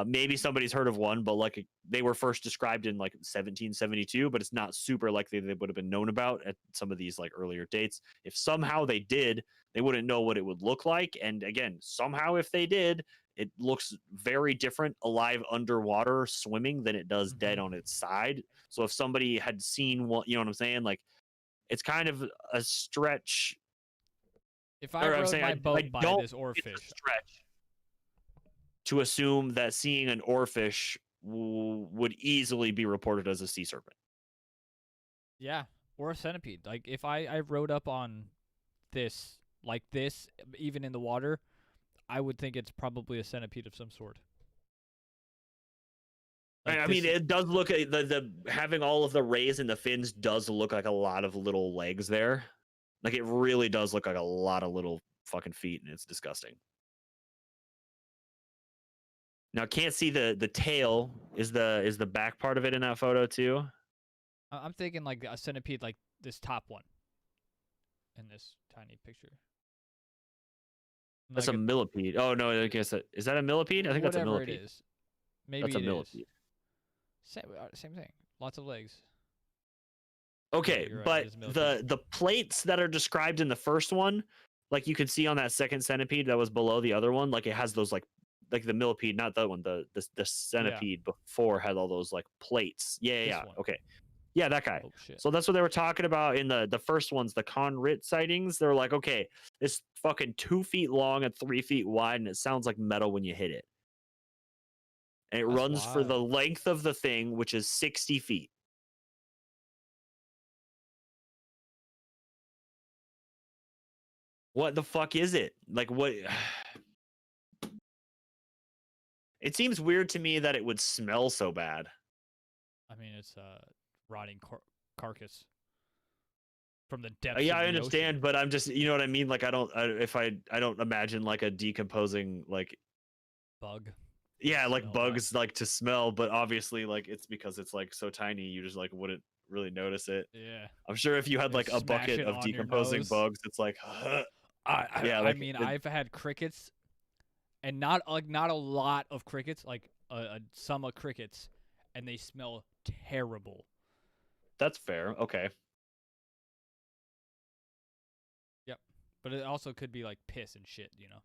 Maybe somebody's heard of one, but like they were first described in like 1772, but it's not super likely they would have been known about at some of these like earlier dates. If somehow they did, they wouldn't know what it would look like. And again, somehow if they did, it looks very different alive underwater swimming than it does dead on its side. So if somebody had seen one, you know what I'm saying? Like it's kind of a stretch. If I rode my boat by this oarfish, stretch to assume that seeing an oarfish would easily be reported as a sea serpent. yeah, or a centipede. Like if I rode up on this like this, even in the water, I would think it's probably a centipede of some sort. Like I mean, it does look at the having all of the rays and the fins does look like a lot of little legs there. Like it really does look like a lot of little fucking feet, and it's disgusting. Now, can't see the tail. Is the back part of it in that photo too? I'm thinking like a centipede, like this top one in this tiny picture. That's like a millipede. Oh no, I guess is that a millipede? I think that's a millipede. Whatever it is, maybe that's a millipede. Same thing. Lots of legs. Okay, right, but the plates that are described in the first one, like you can see on that second centipede that was below the other one, like it has those like the millipede, not that one, the centipede before had all those like plates. Yeah. Okay. Yeah, that guy. Oh, shit. So that's what they were talking about in the first ones, the Con Rit sightings. They were like, okay, it's fucking 2 feet long and 3 feet wide, and it sounds like metal when you hit it. And it runs for the length of the thing, which is 60 feet. What the fuck is it? Like what? It seems weird to me that it would smell so bad. I mean, it's a rotting carcass from the depths Yeah, of I the ocean. understand, but I'm just, you know what I mean? Like, I don't imagine like a decomposing, like, Bug. yeah, like Smell bugs like to smell, but obviously, like, it's because it's like so tiny, you just like wouldn't really notice it. That. Yeah. I'm sure if you had like Just a smash bucket it of on your decomposing nose. bugs, it's like, yeah, I like mean, I've had crickets, and not a lot of crickets, like some of crickets, and they smell terrible. that's fair. Okay. Yep. But it also could be like piss and shit, you know.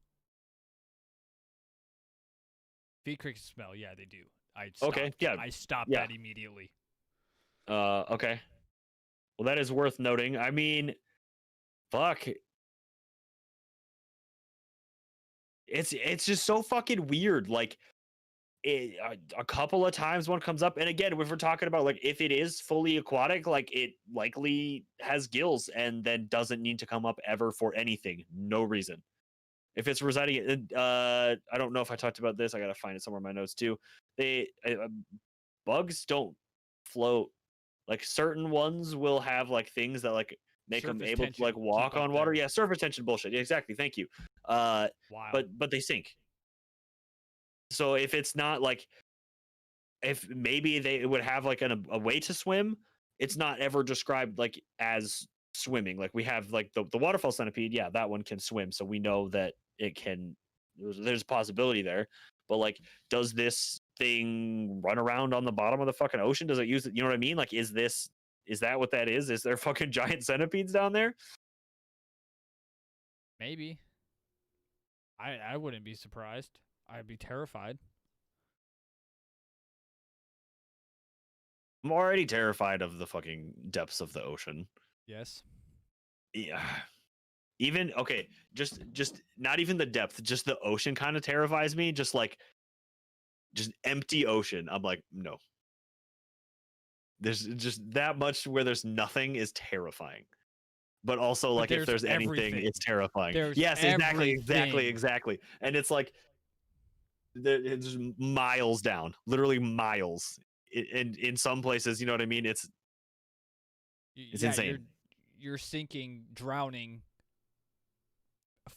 Feed crickets smell, yeah, they do. Okay, yeah, I stopped yeah. that immediately. Okay. Well, that is worth noting. I mean, fuck. It's just so fucking weird. Like, a couple of times one comes up, and again, if we're talking about like if it is fully aquatic, like it likely has gills and then doesn't need to come up ever for anything, no reason. If it's residing, I don't know if I talked about this. I gotta find it somewhere in my notes too. Bugs don't float. Like certain ones will have like things that like make them Surface able to tension like keep walk up on water. there. Yeah, surface tension bullshit. Yeah, exactly. Thank you. Uh, Wow. but they sink. So if it's not like, if maybe they would have like a way to swim, it's not ever described like as swimming. Like we have like the waterfall centipede, yeah, that one can swim, so we know that it can. There's a possibility there, but like, does this thing run around on the bottom of the fucking ocean? Does it use it? You know what I mean? Like, is that what that is? Is there fucking giant centipedes down there? Maybe. I wouldn't be surprised. I'd be terrified. I'm already terrified of the fucking depths of the ocean. Yes. Yeah. Even okay, just not even the depth, just the ocean kind of terrifies me. Just like just empty ocean. I'm like, no. There's just that much where there's nothing is terrifying. But also But like if there's anything, everything. it's terrifying. There's Yes, exactly, everything. exactly. And it's like it's miles down, literally miles. In some places, you know what I mean? It's Yeah, insane. you're sinking, drowning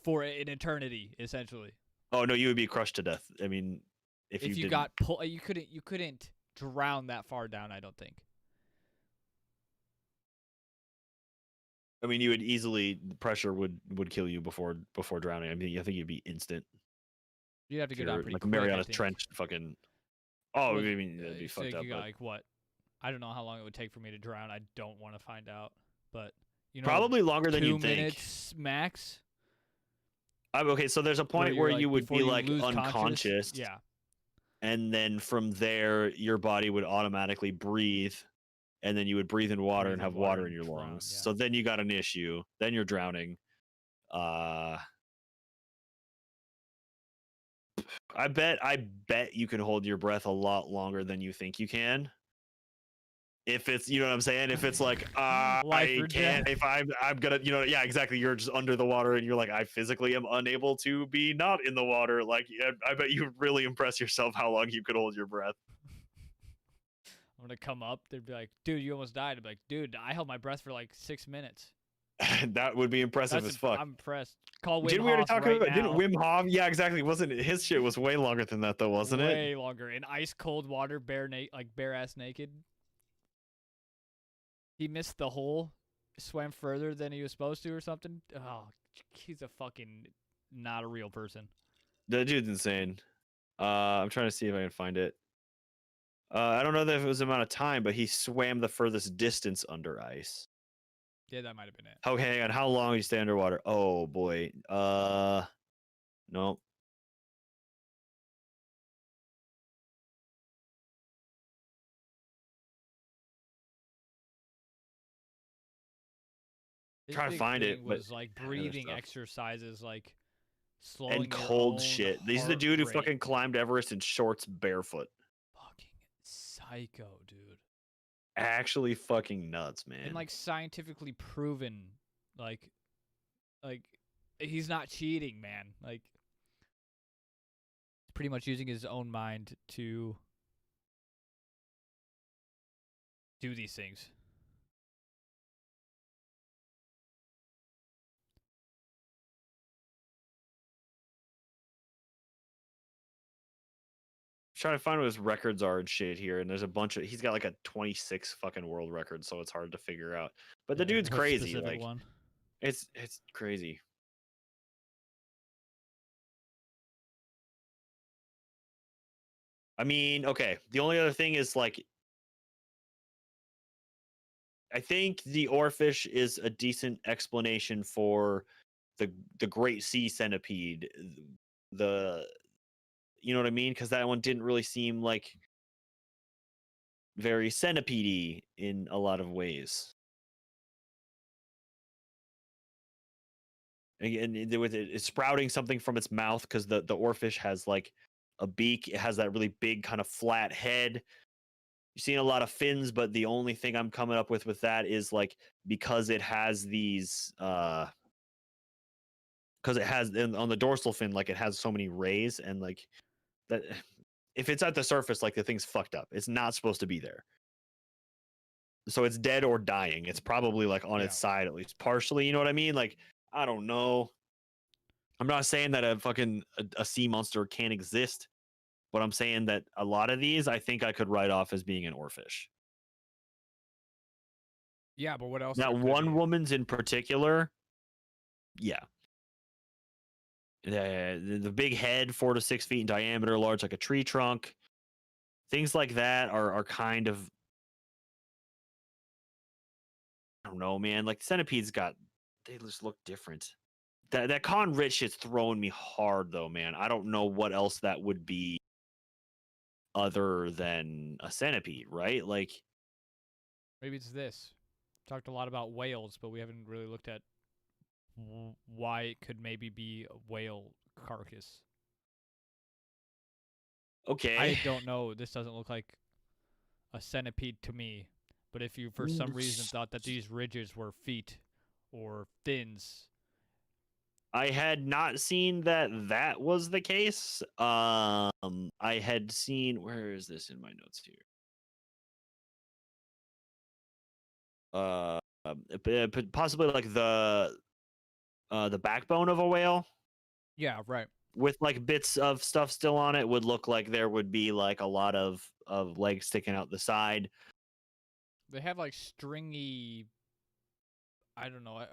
for an eternity, essentially. Oh no, you would be crushed to death. I mean, if you If you didn't. got you couldn't drown that far down, I don't think. I mean, you would easily, the pressure would kill you before drowning. I mean, I think you'd be instant. You'd have to If go down you're pretty like quick. Mariana Trench, fucking. Oh, Well, I mean, that'd be so fucked up. you got But like what? I don't know how long it would take for me to drown. I don't want to find out, but you know, probably longer than 2 you'd think. minutes max. Okay, so there's a point where you would before be you like lose unconscious. Yeah. And then from there, your body would automatically breathe, and then you would breathe in water Breathe and in have water water in and your drown, lungs. yeah. So then you got an issue. Then you're drowning. I bet you can hold your breath a lot longer than you think you can. If it's, you know what I'm saying? If it's like, Life I or can't, death. if I'm gonna, you know, yeah, exactly. You're just under the water and you're like, I physically am unable to be not in the water. Like, I bet you really impress yourself how long you could hold your breath. I'm gonna come up. They'd be like, "Dude, you almost died." I'd be like, "Dude, I held my breath for like 6 minutes." That would be impressive as fuck. I'm impressed. Call Wim Didn't we already Hof talk right about? now. Didn't Wim Hof? Yeah, exactly. Wasn't it, his shit was way longer than that though, wasn't it? Way longer in ice cold water, bare ass naked. He missed the hole, swam further than he was supposed to, or something. Oh, he's a fucking not a real person. The dude's insane. I'm trying to see if I can find it. I don't know that if it was the amount of time, but he swam the furthest distance under ice. Yeah, that might have been it. Oh, hang on. How long did you stay underwater? Oh boy. No. His Trying to big find thing it, but was like other breathing stuff. exercises, like slowing And your cold own shit. This is the heart dude who rate. fucking climbed Everest in shorts barefoot. Fucking psycho, dude. Actually fucking nuts, man. And like scientifically proven, like he's not cheating, man. Like pretty much using his own mind to do these things. Trying to find what his records are and shit here, and there's a bunch of. He's got like a 26 fucking world record, so it's hard to figure out. But the dude's what crazy. specific Like one? it's crazy. I mean, okay. The only other thing is like, I think the Oarfish is a decent explanation for the Great Sea Centipede. The you know what I mean? Because that one didn't really seem like very centipede in a lot of ways. And with it, it's sprouting something from its mouth because the Oarfish has like a beak. It has that really big kind of flat head. You're seeing a lot of fins, but the only thing I'm coming up with that is like because it has these because it has on the dorsal fin, like it has so many rays, and like that if it's at the surface, like the thing's fucked up. It's not supposed to be there. So it's dead or dying. It's probably like on its side, at least partially. You know what I mean? Like, I don't know. I'm not saying that a sea monster can't exist, but I'm saying that a lot of these I think I could write off as being an Oarfish. Yeah, but what else? That one woman's in particular, yeah. The big head, 4 to 6 feet in diameter, large like a tree trunk. Things like that are kind of, I don't know, man. Like centipedes they just look different. That Con Rit shit's throwing me hard though, man. I don't know what else that would be other than a centipede, right? Like maybe it's this. Talked a lot about whales, but we haven't really looked at why it could maybe be a whale carcass. Okay. I don't know. This doesn't look like a centipede to me. But if you, for some reason, thought that these ridges were feet or fins, I had not seen that was the case. I had seen, where is this in my notes here? Possibly like the backbone of a whale. Yeah, right. With like bits of stuff still on it would look like there would be like a lot of legs sticking out the side. They have like stringy. I don't know.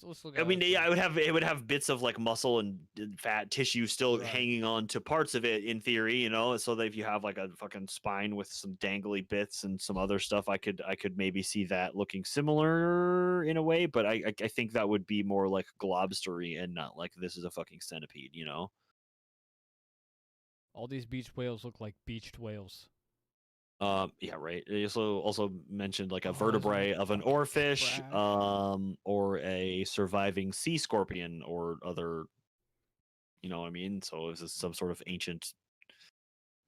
Let's look. I mean, yeah, it would have bits of like muscle and fat tissue still hanging on to parts of it in theory, you know. So that if you have like a fucking spine with some dangly bits and some other stuff, I could maybe see that looking similar in a way. But I think that would be more like globstery and not like this is a fucking centipede, you know. All these beached whales look like beached whales. Yeah, right. They also mentioned like a vertebrae of an oarfish, or a surviving sea scorpion or other, you know what I mean? So this is some sort of ancient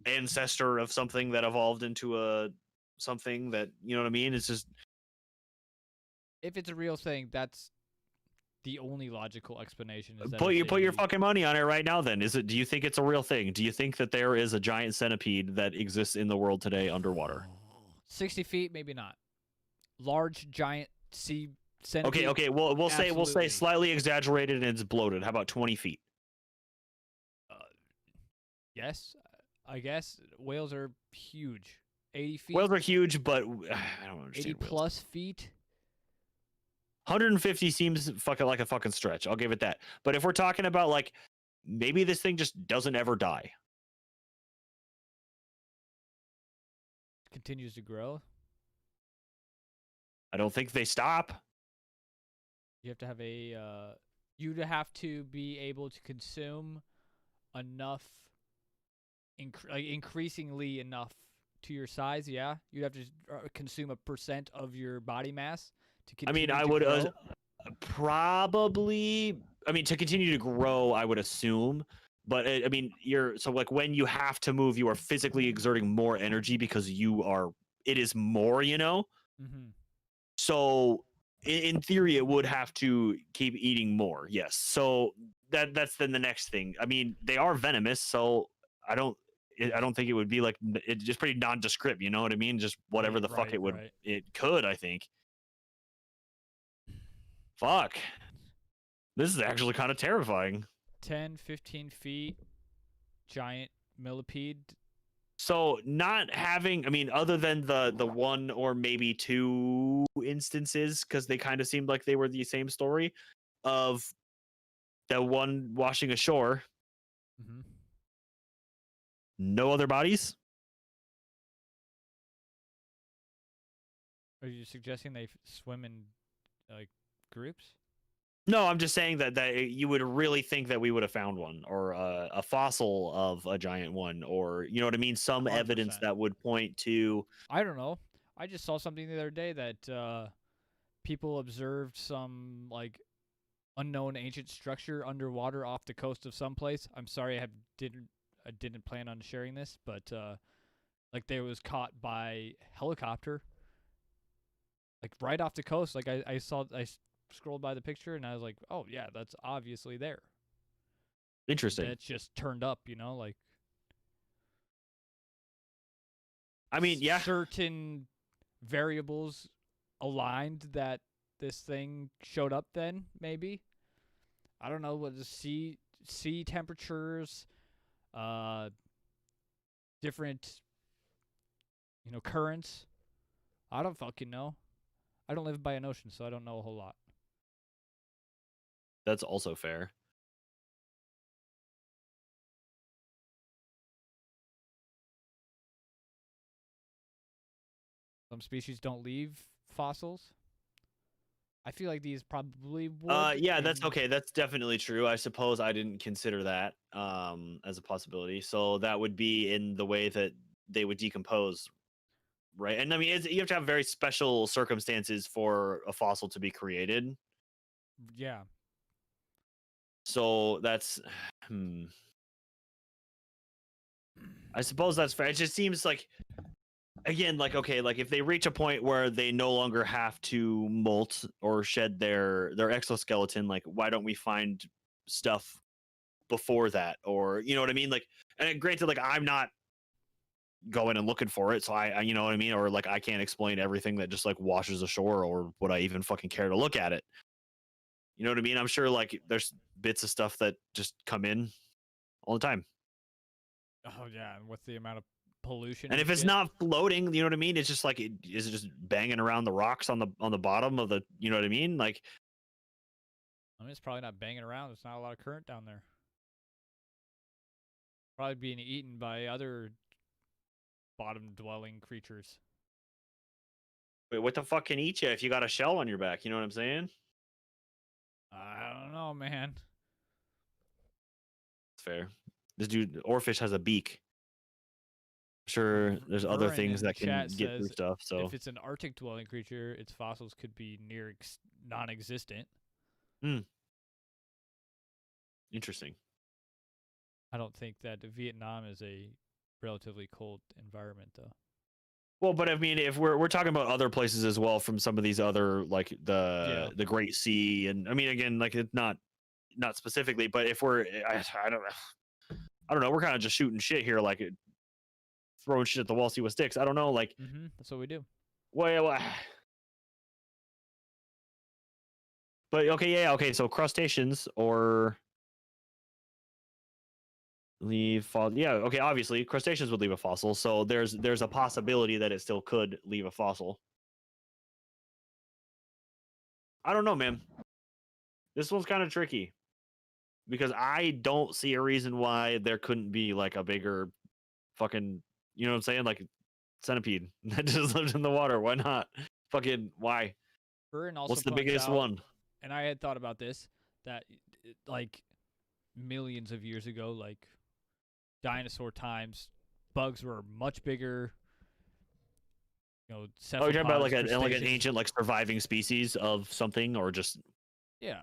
ancestor of something that evolved into something that, you know what I mean? It's just, if it's a real thing, that's the only logical explanation. Is that put your fucking money on it right now. Then do you think it's a real thing? Do you think that there is a giant centipede that exists in the world today underwater? 60 feet, maybe not. Large giant sea centipede. Okay. We'll say slightly exaggerated and it's bloated. How about 20 feet? Yes, I guess whales are huge. 80 feet. Whales are huge, but I don't understand. 80 plus feet. 150 seems like a fucking stretch. I'll give it that. But if we're talking about like maybe this thing just doesn't ever die. Continues to grow. I don't think they stop. You have to have you'd have to be able to consume enough, increasingly enough to your size. Yeah, you'd have to consume a % of your body mass to continue. I would probably. I mean, to continue to grow, I would assume. But I mean, so like when you have to move, you are physically exerting more energy because it is more, you know. Mm-hmm. So in theory, it would have to keep eating more. Yes. So that's then the next thing. I mean, they are venomous, so I don't. I don't think it would be like it's just pretty nondescript. You know what I mean? Just whatever the fuck Right. it could. I think. Fuck. This is actually kind of terrifying. 10, 15 feet, giant millipede. So not having, I mean, other than the one or maybe two instances, because they kind of seemed like they were the same story of the one washing ashore. Mm-hmm. No other bodies. Are you suggesting they swim in like groups? No, I'm just saying that you would really think that we would have found one or a fossil of a giant one, or you know what I mean, some evidence 100%. that would point to. I don't know. I just saw something the other day that people observed some like unknown ancient structure underwater off the coast of some place. I'm sorry, I didn't plan on sharing this, but like they was caught by helicopter, like right off the coast. Like I saw, scrolled by the picture and I was like, oh yeah, that's obviously there. Interesting. That's just turned up, like. I mean, yeah. Certain variables aligned that this thing showed up then, maybe. I don't know what the sea temperatures, different currents. I don't fucking know. I don't live by an ocean, so I don't know a whole lot. That's also fair. Some species don't leave fossils. I feel like these probably would. Yeah, that's okay. That's definitely true. I suppose I didn't consider that as a possibility. So that would be in the way that they would decompose, right? And I mean, you have to have very special circumstances for a fossil to be created. Yeah. So that's, I suppose that's fair. It just seems like, again, like, okay, like if they reach a point where they no longer have to molt or shed their exoskeleton, like why don't we find stuff before that? Or you know what I mean? Like, and granted, like I'm not going and looking for it, so I you know what I mean? Or like I can't explain everything that just like washes ashore, or would I even fucking care to look at it? You know what I mean? I'm sure like there's bits of stuff that just come in all the time. Oh yeah, and with the amount of pollution. And if it's shit. not floating, you know what I mean? It's just like, is it just banging around the rocks on the bottom of the, you know what I mean? Like, I mean, it's probably not banging around. There's not a lot of current down there. Probably being eaten by other bottom-dwelling creatures. wait, what the fuck can eat you if you got a shell on your back? You know what I'm saying? I don't know, man. It's fair. This dude, Oarfish, has a beak. Sure, there's other Vern things in that can chat get through says stuff. So if it's an Arctic dwelling creature, its fossils could be near non-existent. Interesting. I don't think that Vietnam is a relatively cold environment, though. Well, but I mean, if we're talking about other places as well, from some of these other like the Great Sea, and I mean, again, like it's not specifically, but if I don't know, we're kind of just shooting shit here, like throwing shit at the wall, see what sticks. I don't know, like That's what we do. Well, but okay, yeah, okay. So crustaceans or leave fossil. Yeah, okay. Obviously, crustaceans would leave a fossil. So there's a possibility that it still could leave a fossil. I don't know, man. This one's kind of tricky because I don't see a reason why there couldn't be like a bigger fucking, you know what I'm saying, like centipede that just lived in the water. Why not? Fucking why? Vern also What's the points biggest out, one? and I had thought about this, that like millions of years ago, like dinosaur times, bugs were much bigger. Oh, you're talking about like an crustaceans. ancient like surviving species of something, or just Yeah.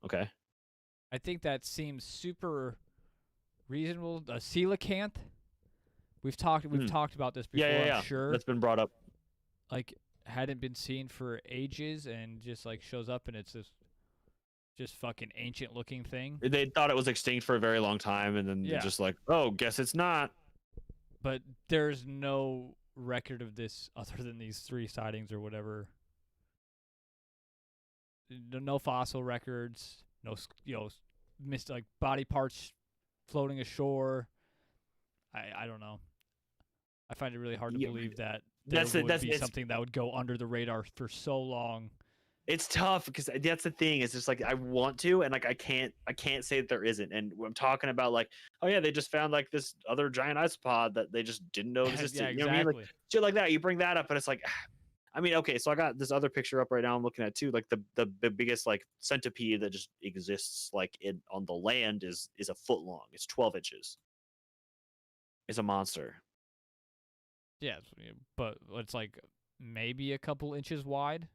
Okay. I think that seems super reasonable. A coelacanth. We've talked about this before. Yeah. I'm sure. That's been brought up. Like hadn't been seen for ages and just like shows up and it's this just fucking ancient looking thing. They thought it was extinct for a very long time, and then Yeah. just like, oh, guess it's not. But there's no record of this other than these 3 sightings or whatever. No fossil records, no missed like body parts floating ashore. I don't know. I find it really hard to believe that there would be something that would go under the radar for so long. It's tough because that's the thing. It's just like I want to, and like I can't say that there isn't. And I'm talking about like, oh yeah, they just found like this other giant isopod that they just didn't know existed. Yeah, You know what I mean? exactly. Like shit like that. You bring that up, and it's like, I mean, okay, so I got this other picture up right now. I'm looking at too, like the biggest like centipede that just exists like on the land is a foot long. It's 12 inches. It's a monster. Yeah, but it's like maybe a couple inches wide.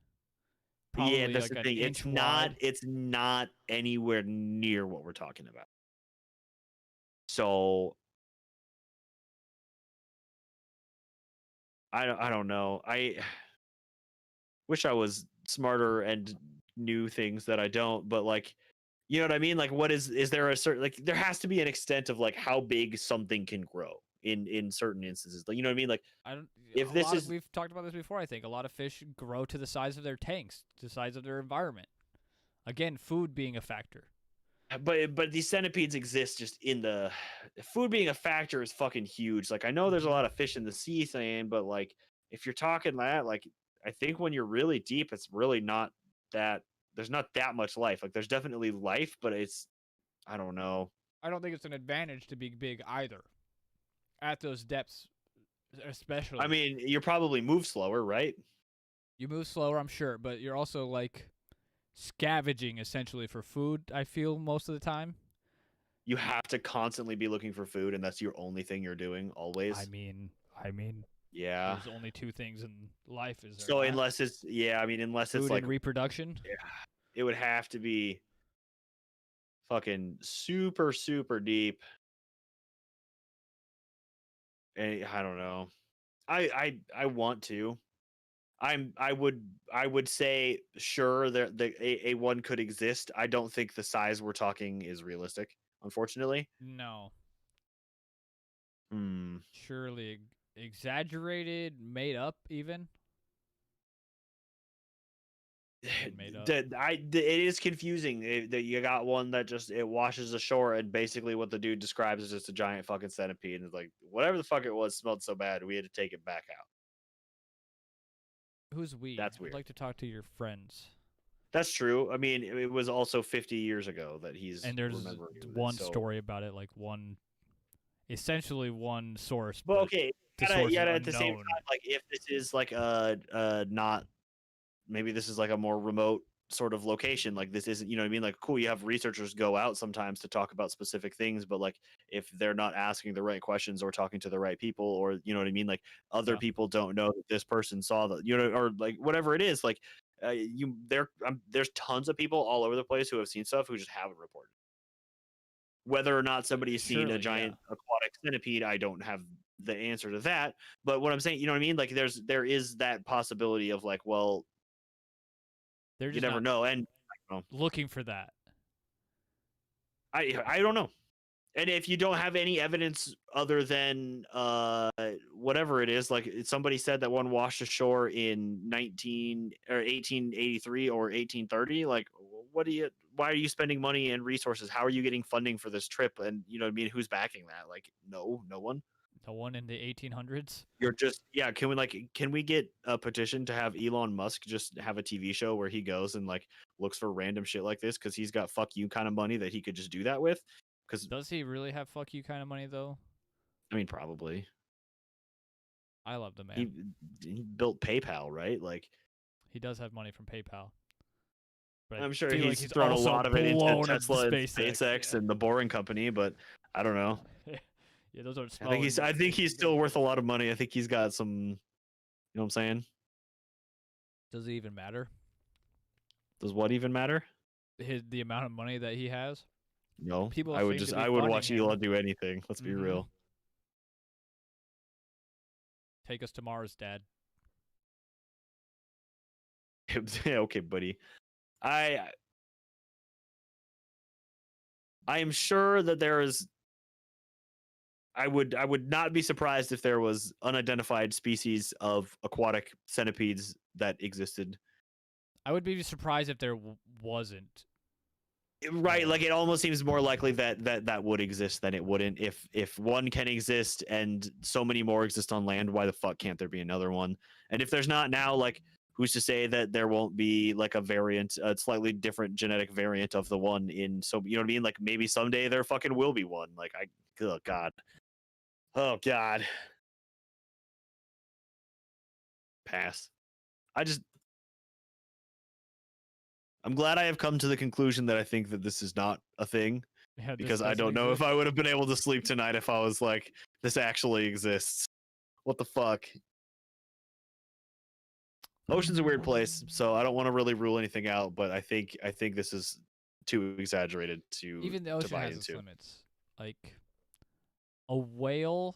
Probably Yeah, that's like the thing. wide. It's not anywhere near what we're talking about. So I don't know. I wish I was smarter and knew things that I don't, but like, you know what I mean? Like, what is there a certain, like, there has to be an extent of like how big something can grow in certain instances. Like, you know what I mean? Like, I don't. if this is, we've talked about this before. I think a lot of fish grow to the size of their tanks, to the size of their environment. Again, food being a factor. but these centipedes exist just in the food being a factor is fucking huge. Like, I know there's a lot of fish in the sea thing, but like, if you're talking that, like, I think when you're really deep, it's really not that. There's not that much life. Like, there's definitely life, but it's, I don't know. I don't think it's an advantage to be big either. At those depths, especially. I mean, you probably move slower, right? You move slower, I'm sure, but you're also like scavenging essentially for food. I feel most of the time. You have to constantly be looking for food, and that's your only thing you're doing always. I mean, yeah. There's only 2 things in life, is there? So not? unless it's unless food it's like and reproduction. Yeah, it would have to be fucking super super deep. And I don't know. I want to. I would say sure that a one could exist. I don't think the size we're talking is realistic, unfortunately. No. Hmm. Surely exaggerated, made up even. Made up. It is confusing that you got one that just it washes ashore, and basically what the dude describes is just a giant fucking centipede, and it's like whatever the fuck it was smelled so bad we had to take it back out. Who's we? That's weird. I'd like to talk to your friends. That's true. I mean, it was also 50 years ago that he's and there's one story about it, like essentially one source. Well, okay, yeah. At the same time, like if this is like not, maybe this is like a more remote sort of location. Like this isn't, you know what I mean? Like, cool, you have researchers go out sometimes to talk about specific things, but like if they're not asking the right questions or talking to the right people, or you know what I mean, like other people don't know that this person saw that, you know, or like whatever it is, like there's tons of people all over the place who have seen stuff who just haven't reported. Whether or not somebody's seen a giant aquatic centipede, I don't have the answer to that. But what I'm saying, you know what I mean? Like there is that possibility of like, well, you never know. And looking for that. I don't know. And if you don't have any evidence other than whatever it is, like somebody said that one washed ashore in 1883 or 1830, like why are you spending money and resources? How are you getting funding for this trip? And you know what I mean, who's backing that? Like no one. No one in the 1800s. You're just can we get a petition to have Elon Musk just have a TV show where he goes and like looks for random shit like this because he's got fuck you kind of money that he could just do that with? Because does he really have fuck you kind of money though? I mean, probably. I love the man. He built PayPal, right? Like he does have money from PayPal. But I'm sure he's thrown a lot of it into Tesla and SpaceX and the Boring Company, but I don't know. Yeah, those are. I think he's still worth a lot of money. I think he's got some. You know what I'm saying? Does it even matter? Does what even matter? The amount of money that he has. No, I would watch Elon do anything. Let's be real. Take us to Mars, Dad. Okay, buddy. I am sure that there is. I would not be surprised if there was unidentified species of aquatic centipedes that existed. I would be surprised if there wasn't. Right, like it almost seems more likely that would exist than it wouldn't. If one can exist and so many more exist on land, why the fuck can't there be another one? And if there's not now, like who's to say that there won't be like a variant, a slightly different genetic variant of the one in, so you know what I mean? Like maybe someday there fucking will be one. Like oh god. Oh god. Pass. I'm glad I have come to the conclusion that I think that this is not a thing, Yeah, because I don't know if I would have been able to sleep tonight if I was like, this actually exists. What the fuck? Ocean's a weird place, so I don't want to really rule anything out, but I think this is too exaggerated to even the to ocean buy has its into. limits. Like a whale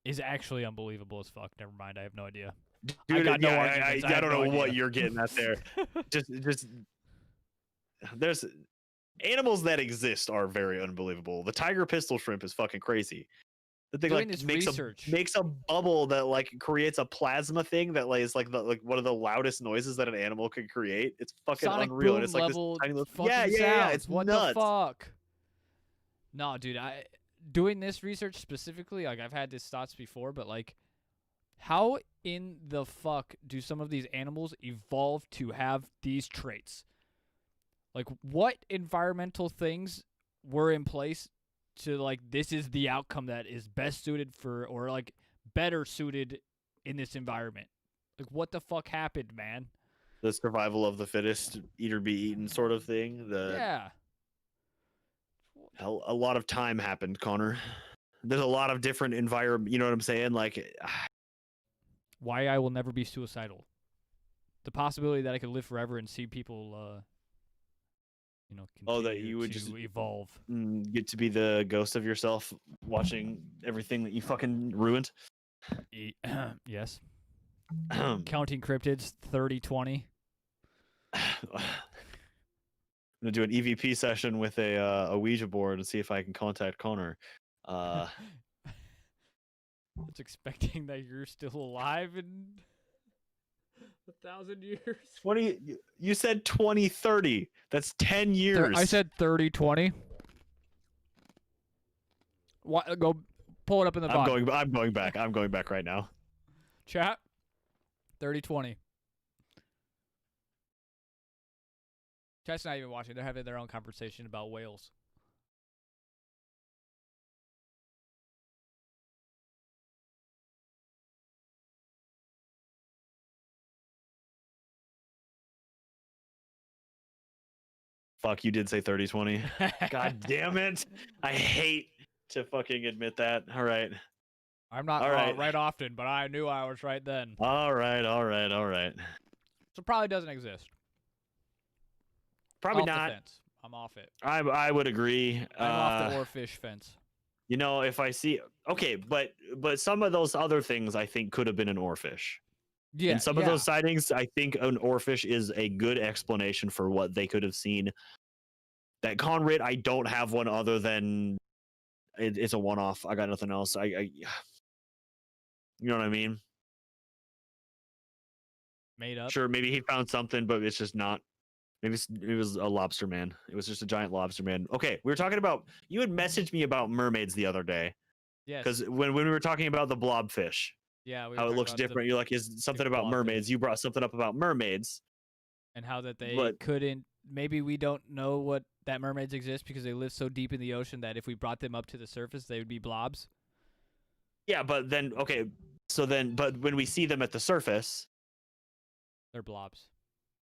is actually unbelievable as fuck. Never mind, I have no idea. Dude, I got no yeah, arguments. I have don't no know what idea. you're getting at there. just there's animals that exist are very unbelievable. The tiger pistol shrimp is fucking crazy. The thing Doing like this makes research. a bubble that like creates a plasma thing that like is like one of the loudest noises that an animal could create. It's fucking Sonic unreal. boom And it's like this level tiny little fucking yeah. sounds. It's What nuts. the fuck? No, dude, I doing this research specifically, like I've had these thoughts before, but like how in the fuck do some of these animals evolve to have these traits? Like what environmental things were in place to like this is the outcome that is best suited for or like better suited in this environment? Like what the fuck happened, man? The survival of the fittest, eat or be eaten sort of thing. Yeah. A lot of time happened, Connor. There's a lot of different environment. You know what I'm saying? Like, Why I will never be suicidal. The possibility that I could live forever and see people, continue that you would to just evolve. get to be the ghost of yourself, watching everything that you fucking ruined. Yes. Counting Cryptids, 30-20. I'm gonna do an EVP session with a Ouija board and see if I can contact Connor. It's expecting that you're still alive in 1,000 years. 20. You said 2030. That's 10 years. I said 30-20. Go pull it up in the bottom. I'm going back. I'm going back right now. Chat. 30-20. Chat's not even watching. They're having their own conversation about whales. Fuck, you did say 30-20. God damn it. I hate to fucking admit that. All right. I'm not right often, but I knew I was right then. All right. So it probably doesn't exist. Probably off not. The fence. I'm off it. I would agree. I'm off the Oarfish fence. You know, if I see but some of those other things I think could have been an oarfish. Yeah. In some of those sightings, I think an oarfish is a good explanation for what they could have seen. That Con Rit, I don't have one other than it's a one-off. I got nothing else. I you know what I mean? Made up. Sure, maybe he found something, but it's just not. Maybe it was a lobster man. It was just a giant lobster man. Okay, we were talking about. You had messaged me about mermaids the other day. Yes. Because when we were talking about the blobfish, yeah, how it looks different. You're like, is something about mermaids? You brought something up about mermaids, and how that they couldn't. Maybe we don't know what that mermaids exist because they live so deep in the ocean that if we brought them up to the surface, they would be blobs. Yeah, but then but when we see them at the surface, they're blobs.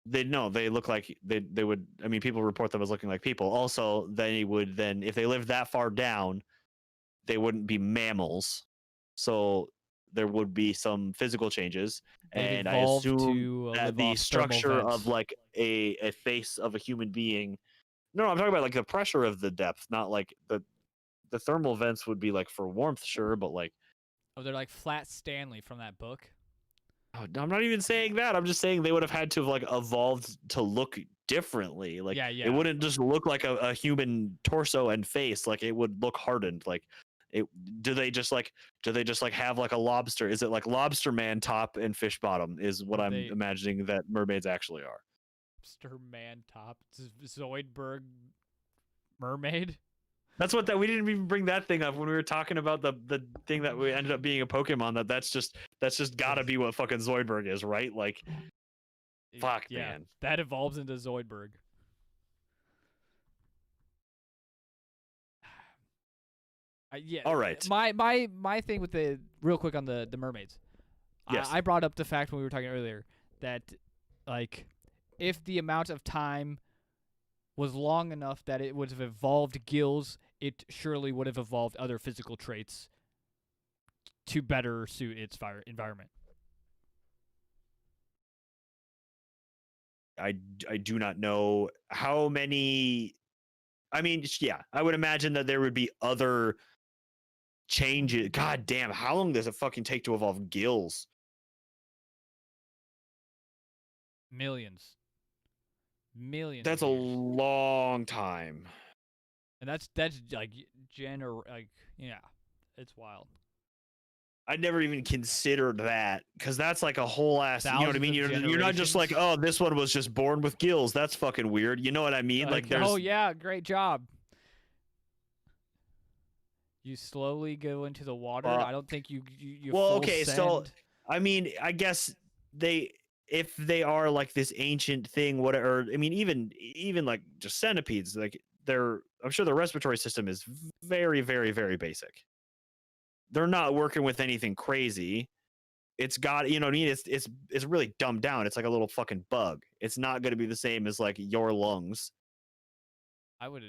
They look like they would. I mean, people report them as looking like people. Also, they would then, if they lived that far down, they wouldn't be mammals. So there would be some physical changes, and I assume that the structure of like a face of a human being. No, I'm talking about like the pressure of the depth, not like the thermal vents would be like for warmth, sure, but like. Oh, they're like Flat Stanley from that book. Oh, I'm not even saying that. I'm just saying they would have had to have like evolved to look differently. Like, Yeah, it yeah. wouldn't just look like a human torso and face. Like, it would look hardened. Like, it do they just like have like a lobster? Is it like lobster man top and fish bottom? Is what I'm They imagining that mermaids actually are. Lobster man top Zoidberg mermaid. That's what that we didn't even bring that thing up when we were talking about the thing that we ended up being a Pokemon. That's just gotta be what fucking Zoidberg is, right? Like, fuck, Yeah, man. that evolves into Zoidberg. Yeah. All right. My thing with the real quick on the mermaids. Yes. I brought up the fact when we were talking earlier that like if the amount of time was long enough that it would have evolved gills, it surely would have evolved other physical traits to better suit its environment. I do not know how many. I mean, yeah, I would imagine that there would be other changes. God damn, how long does it fucking take to evolve gills? Millions. That's a long time. And that's like yeah, it's wild. I never even considered that because that's like a whole ass. You know what I mean? You're not just like, oh, this one was just born with gills. That's fucking weird. You know what I mean? Like there's. Oh yeah, great job. You slowly go into the water. I don't think you well, full okay, send. so I mean, I guess if they are like this ancient thing, whatever. I mean, even like just centipedes, like I'm sure their respiratory system is very, very, very basic. They're not working with anything crazy. It's got, you know what I mean? It's really dumbed down. It's like a little fucking bug. It's not going to be the same as like your lungs. I would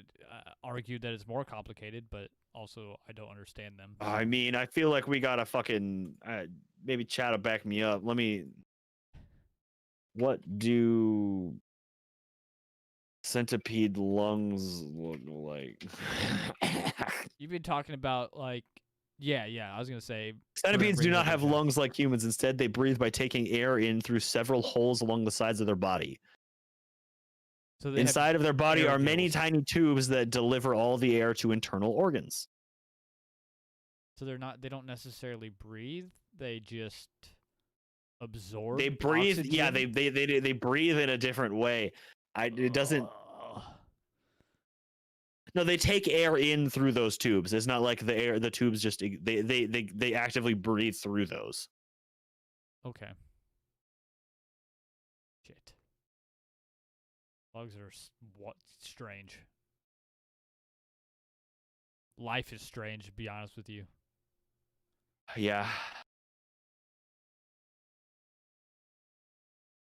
argue that it's more complicated, but also I don't understand them. So. I mean, I feel like we gotta fucking maybe chat to back me up. What do centipede lungs look like? You've been talking about like, yeah. I was gonna say centipedes do not have lungs like humans. Instead, they breathe by taking air in through several holes along the sides of their body. So inside of their body are many tiny tubes that deliver all the air to internal organs. So they don't necessarily breathe. They just absorb. They breathe. Oxygen? Yeah, they breathe in a different way. It doesn't. No, they take air in through those tubes. It's not like the tubes just they actively breathe through those. Okay. Shit. Bugs are strange. Life is strange, to be honest with you. Yeah.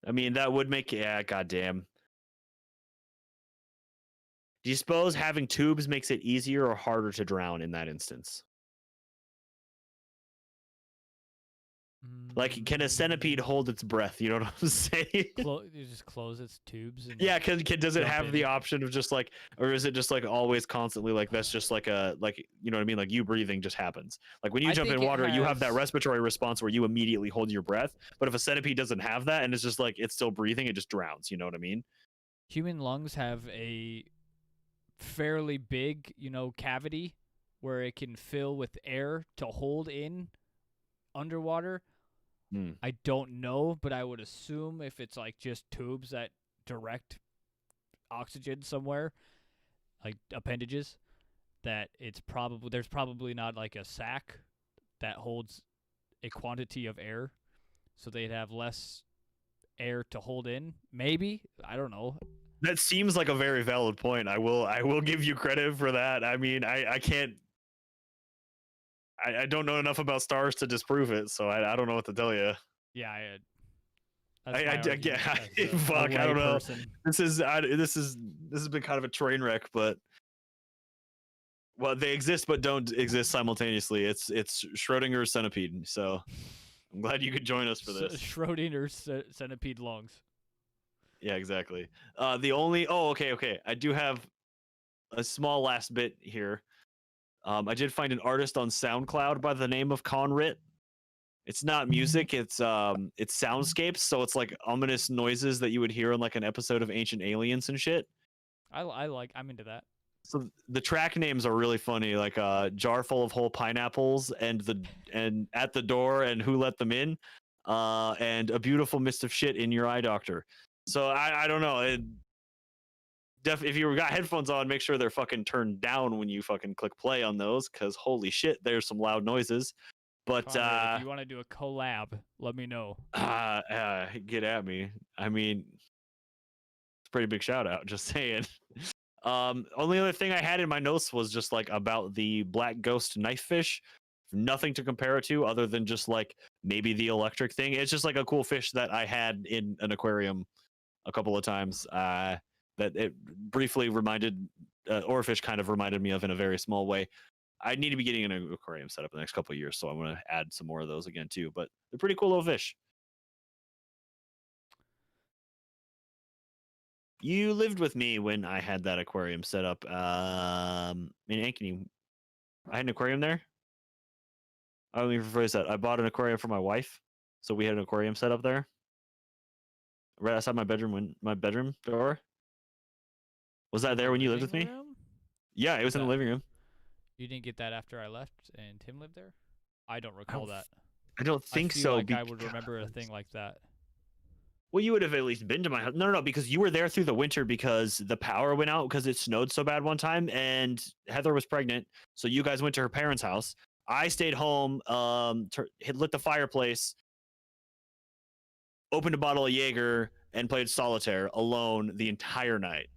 I mean, that would make goddamn. Do you suppose having tubes makes it easier or harder to drown in that instance? Like, can a centipede hold its breath? You know what I'm saying? You just close its tubes. And does it have the option of just like, or is it just like always constantly like that's just like you know what I mean? Like you breathing just happens. Like when you jump in water, you have that respiratory response where you immediately hold your breath. But if a centipede doesn't have that and it's just like it's still breathing, it just drowns. You know what I mean? Human lungs have a fairly big, cavity where it can fill with air to hold in underwater. I don't know, but I would assume if it's like just tubes that direct oxygen somewhere, like appendages, that there's probably not like a sac that holds a quantity of air, so they'd have less air to hold in. Maybe, I don't know. That seems like a very valid point. I will give you credit for that. I mean, I can't. I don't know enough about stars to disprove it, so I don't know what to tell you. Yeah, fuck. I don't know. This has been kind of a train wreck, but well, they exist but don't exist simultaneously. It's Schrodinger's centipede. So I'm glad you could join us for this. Schrodinger's centipede lungs. Yeah, exactly. Okay. I do have a small last bit here. I did find an artist on SoundCloud by the name of Con Rit. It's not music, it's soundscapes, so it's like ominous noises that you would hear on like an episode of Ancient Aliens and shit. I'm into that. So the track names are really funny, like jar full of whole pineapples and at the door and who let them in, and a beautiful mist of shit in your eye doctor. So I don't know. If you got headphones on, make sure they're fucking turned down when you fucking click play on those, because holy shit, there's some loud noises. But Con Rit, if you want to do a collab, let me know. get at me. I mean, it's a pretty big shout out. Just saying. Only other thing I had in my notes was just like about the black ghost knife fish. Nothing to compare it to other than just like maybe the electric thing. It's just like a cool fish that I had in an aquarium a couple of times. That it briefly reminded Oarfish kind of reminded me of in a very small way. I need to be getting an aquarium set up in the next couple of years, so I'm going to add some more of those again too. But they're pretty cool little fish. You lived with me when I had that aquarium set up in Ankeny. I had an aquarium there. Let me rephrase that. I bought an aquarium for my wife, so we had an aquarium set up there, right outside my bedroom door. Was that there when you lived with me? Yeah, it was in the living room. You didn't get that after I left and Tim lived there? I don't recall that. I don't think I feel so. Like I would remember a thing like that. Well, you would have at least been to my house. No, because you were there through the winter because the power went out because it snowed so bad one time, and Heather was pregnant, so you guys went to her parents' house. I stayed home, lit the fireplace, opened a bottle of Jaeger, and played solitaire alone the entire night.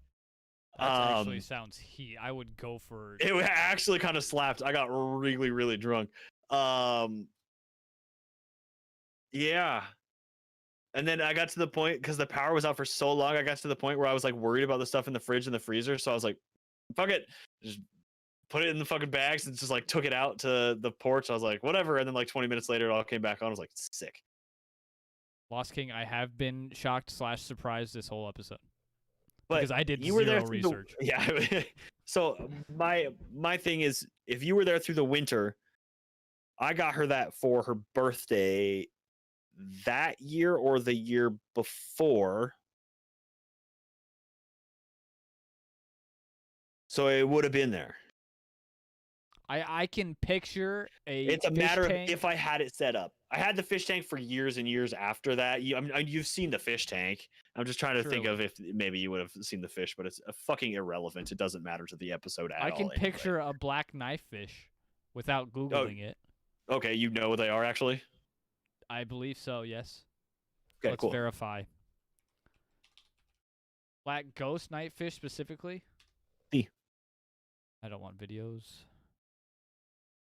That actually sounds heat. I would go for it. It actually kind of slapped. I got really, really drunk. Yeah. And then I got to the point, because the power was out for so long, I got to the point where I was like worried about the stuff in the fridge and the freezer. So I was like, fuck it. Just put it in the fucking bags and just like took it out to the porch. I was like, whatever. And then like 20 minutes later, it all came back on. I was like, sick. Lost King, I have been shocked / surprised this whole episode. But because I did you were zero there research. Yeah. So my thing is, if you were there through the winter, I got her that for her birthday that year or the year before. So it would have been there. I can picture It's a matter of if I had it set up. I had the fish tank for years and years after that. You've seen the fish tank. I'm just trying to think of if maybe you would have seen the fish, but it's fucking irrelevant. It doesn't matter to the episode at all. I can picture a black knife fish without Googling it. Okay, you know what they are actually? I believe so, yes. Okay, Let's verify. Black ghost knife fish specifically? I don't want videos.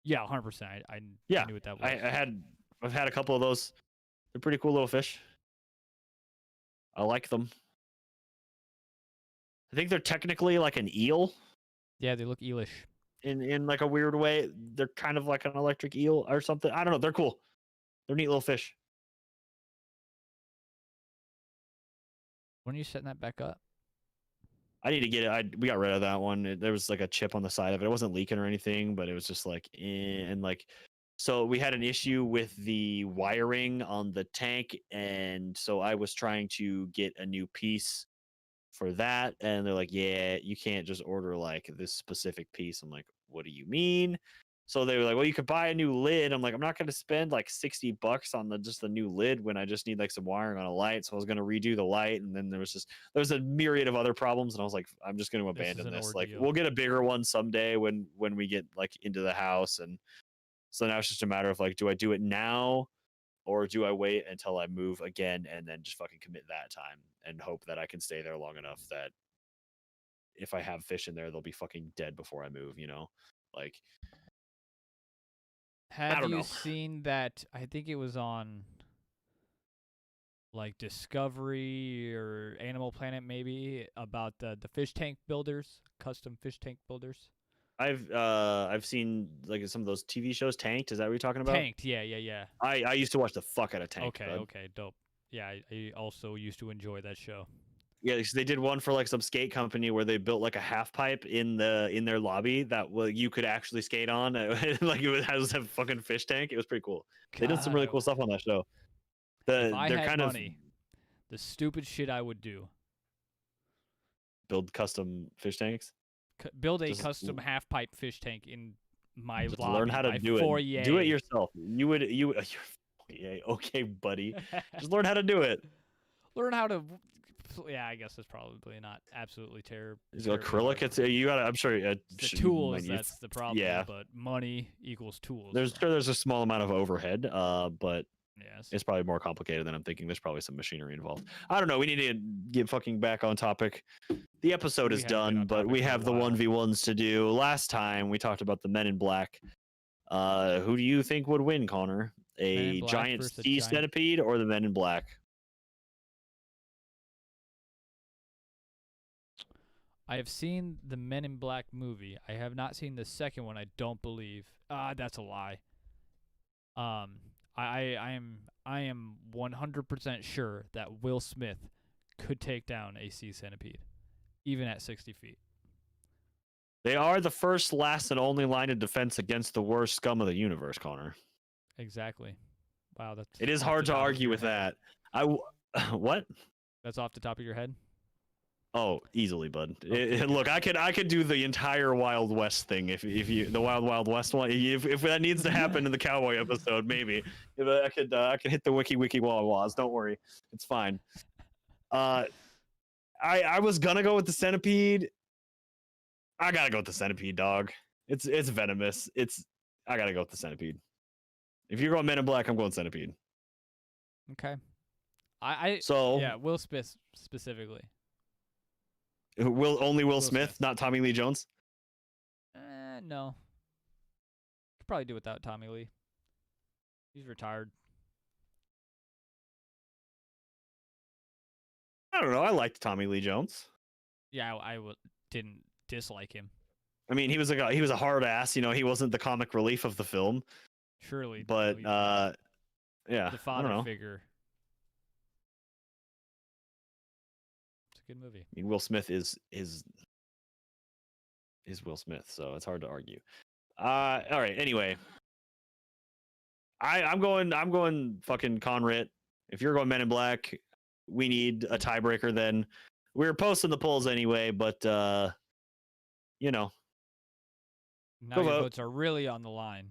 Yeah, 100%. I knew what that was. I've had a couple of those. They're pretty cool little fish. I like them. I think they're technically like an eel. Yeah, they look eelish. In like a weird way. They're kind of like an electric eel or something. I don't know. They're cool. They're neat little fish. When are you setting that back up? I need to get it. We got rid of that one. There was like a chip on the side of it. It wasn't leaking or anything, but it was just like, and like, so we had an issue with the wiring on the tank, and so I was trying to get a new piece for that, and they're like, yeah, you can't just order like this specific piece. I'm like, what do you mean? So they were like, well, you could buy a new lid. I'm like, I'm not going to spend like $60 on just the new lid when I just need like some wiring on a light. So I was going to redo the light. And then there was a myriad of other problems. And I was like, I'm just going to abandon this. Like, we'll get a bigger one someday when we get like into the house. And so now it's just a matter of like, do I do it now or do I wait until I move again and then just fucking commit that time and hope that I can stay there long enough that if I have fish in there, they'll be fucking dead before I move, you know? Like, have you seen that? I think it was on like Discovery or Animal Planet, maybe, about the fish tank builders, custom fish tank builders. I've seen like some of those TV shows. Tanked, is that what you're talking about? Tanked, yeah. I used to watch the fuck out of Tanked. Okay, dope. Yeah, I also used to enjoy that show. Yeah, they did one for like some skate company where they built like a half pipe in their lobby that you could actually skate on. Like it has a fucking fish tank. It was pretty cool. They did some really cool stuff on that show. If I They're had kind money, the stupid shit I would do: build custom fish tanks. build a Just custom half pipe fish tank in my Just lobby. learn how to my do foyer. it. Do it yourself. You're okay, buddy. Just learn how to do it. Learn how to. Yeah, I guess that's probably not absolutely terrible. Is it acrylic? It's you got. I'm sure. The tools. That's the problem. Yeah. But money equals tools. There's a small amount of overhead. But yes, it's probably more complicated than I'm thinking. There's probably some machinery involved. I don't know. We need to get fucking back on topic. The episode is done, but we have the 1v1s to do. Last time we talked about the Men in Black. Who do you think would win, Connor? A giant sea centipede or the Men in Black? I have seen the Men in Black movie. I have not seen the second one. I don't believe. That's a lie. I am 100% sure that Will Smith could take down a sea centipede, even at 60 feet. They are the first, last, and only line of defense against the worst scum of the universe, Connor. Exactly. Wow, it is hard to argue with that. What? That's off the top of your head? Oh, easily, bud. Look, I could do the entire Wild West thing if you the Wild West one. If that needs to happen in the cowboy episode, maybe. If I could hit the wiki wah-wahs. Don't worry, it's fine. I was gonna go with the centipede. I gotta go with the centipede, dog. It's venomous. I gotta go with the centipede. If you're going Men in Black, I'm going centipede. Okay. Will Smith specifically. Will Smith, not Tommy Lee Jones? No. Could probably do without Tommy Lee. He's retired. I don't know. I liked Tommy Lee Jones. Yeah, I didn't dislike him. I mean, he was a hard ass. You know, he wasn't the comic relief of the film. Surely, but yeah, the father figure. Good movie. I mean, Will Smith is Will Smith, so it's hard to argue. All right. Anyway, I'm going fucking Con Rit. If you're going Men in Black, we need a tiebreaker. Then we're posting the polls anyway, but you know, now your votes are really on the line.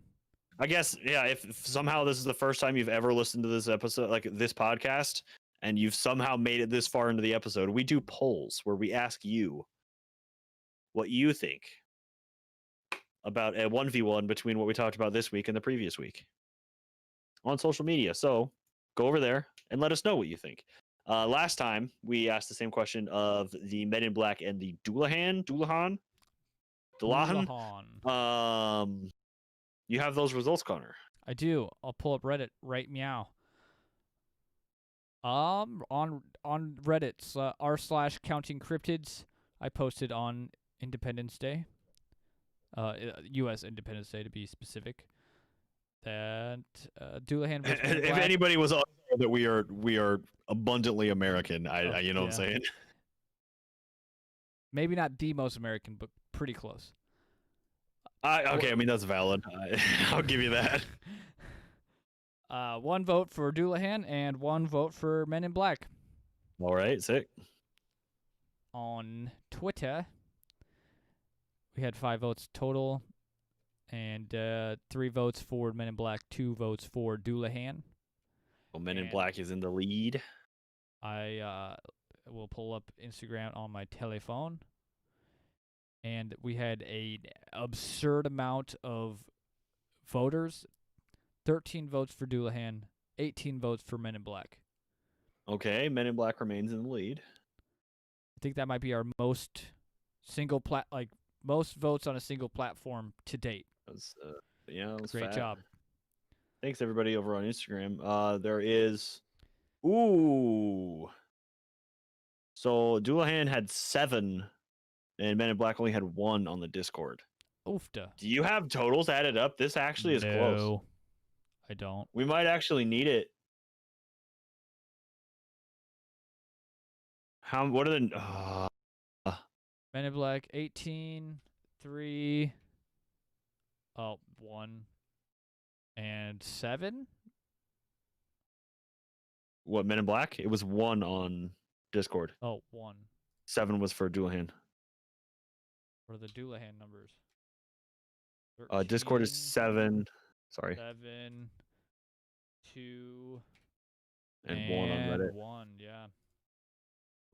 I guess, yeah. If somehow this is the first time you've ever listened to this episode, like this podcast, and you've somehow made it this far into the episode, we do polls where we ask you what you think about a 1v1 between what we talked about this week and the previous week on social media. So go over there and let us know what you think. Last time, we asked the same question of the Men in Black and the Dullahan. You have those results, Connor? I do. I'll pull up Reddit right meow. On Reddit r/Counting Cryptids, I posted on Independence Day, U.S. Independence Day to be specific, that Dullahan. If anybody was on that we are abundantly American, you know what I'm saying. Maybe not the most American, but pretty close. Okay, I mean that's valid. I'll give you that. One vote for Dullahan and one vote for Men in Black. All right, sick. On Twitter, we had 5 votes total, and 3 votes for Men in Black, 2 votes for Dullahan. Well, Men in Black is in the lead. I will pull up Instagram on my telephone, and we had an absurd amount of voters. 13 votes for Dullahan, 18 votes for Men in Black. Okay, Men in Black remains in the lead. I think that might be our most votes on a single platform to date. That's great job. Thanks everybody over on Instagram. There is, so Dullahan had 7, and Men in Black only had 1 on the Discord. Oofda. Do you have totals added up? This actually is close. No, I don't. We might actually need it. What are the? Men in Black 18, 3, 1, and 7. What Men in Black? It was 1 on Discord. Oh, 1. 7 was for Dualahan. What are the Doulahan numbers? Discord is 13, 7. Sorry. 7, 2, And 1 on Reddit. 1, yeah.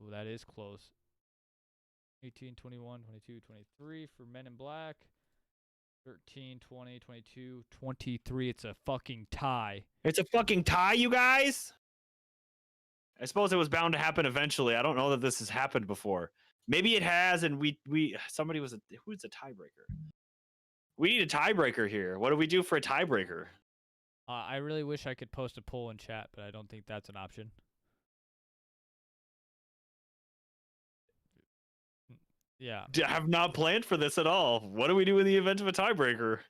Ooh, that is close. 18, 21, 22, 23 for Men in Black. 13, 20, 22, 23. It's a fucking tie. It's a fucking tie, you guys? I suppose it was bound to happen eventually. I don't know that this has happened before. Maybe it has, and somebody was who's a tiebreaker? We need a tiebreaker here. What do we do for a tiebreaker? I really wish I could post a poll in chat, but I don't think that's an option. Yeah. I have not planned for this at all. What do we do in the event of a tiebreaker?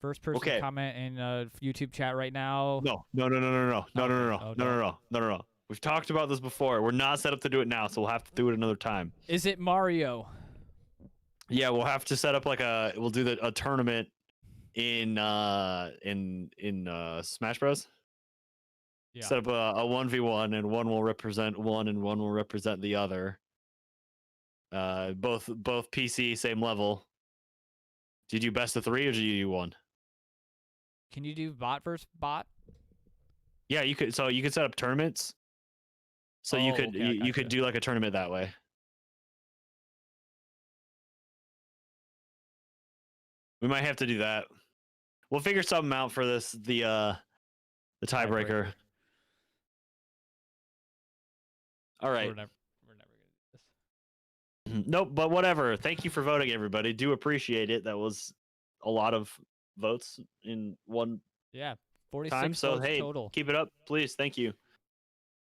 First person Okay. comment in YouTube chat right now. No. We've talked about this before. We're not set up to do it now, so we'll have to do it another time. Is it Mario? Yeah, we'll have to set up like we'll do a tournament in Smash Bros. Yeah. Set up a 1v1, and one will represent one and one will represent the other. Both PC, same level. Did you do best of 3 or did you do 1? Can you do bot versus bot? Yeah, you could. So you could set up tournaments. So you could okay, you could do like a tournament that way. We might have to do that. We'll figure something out for this. The tiebreaker. All right. We're never gonna do this. Nope, but whatever. Thank you for voting, everybody. Do appreciate it. That was a lot of votes in one Yeah, 46 time. So votes hey, total. keep it up, please. Thank you.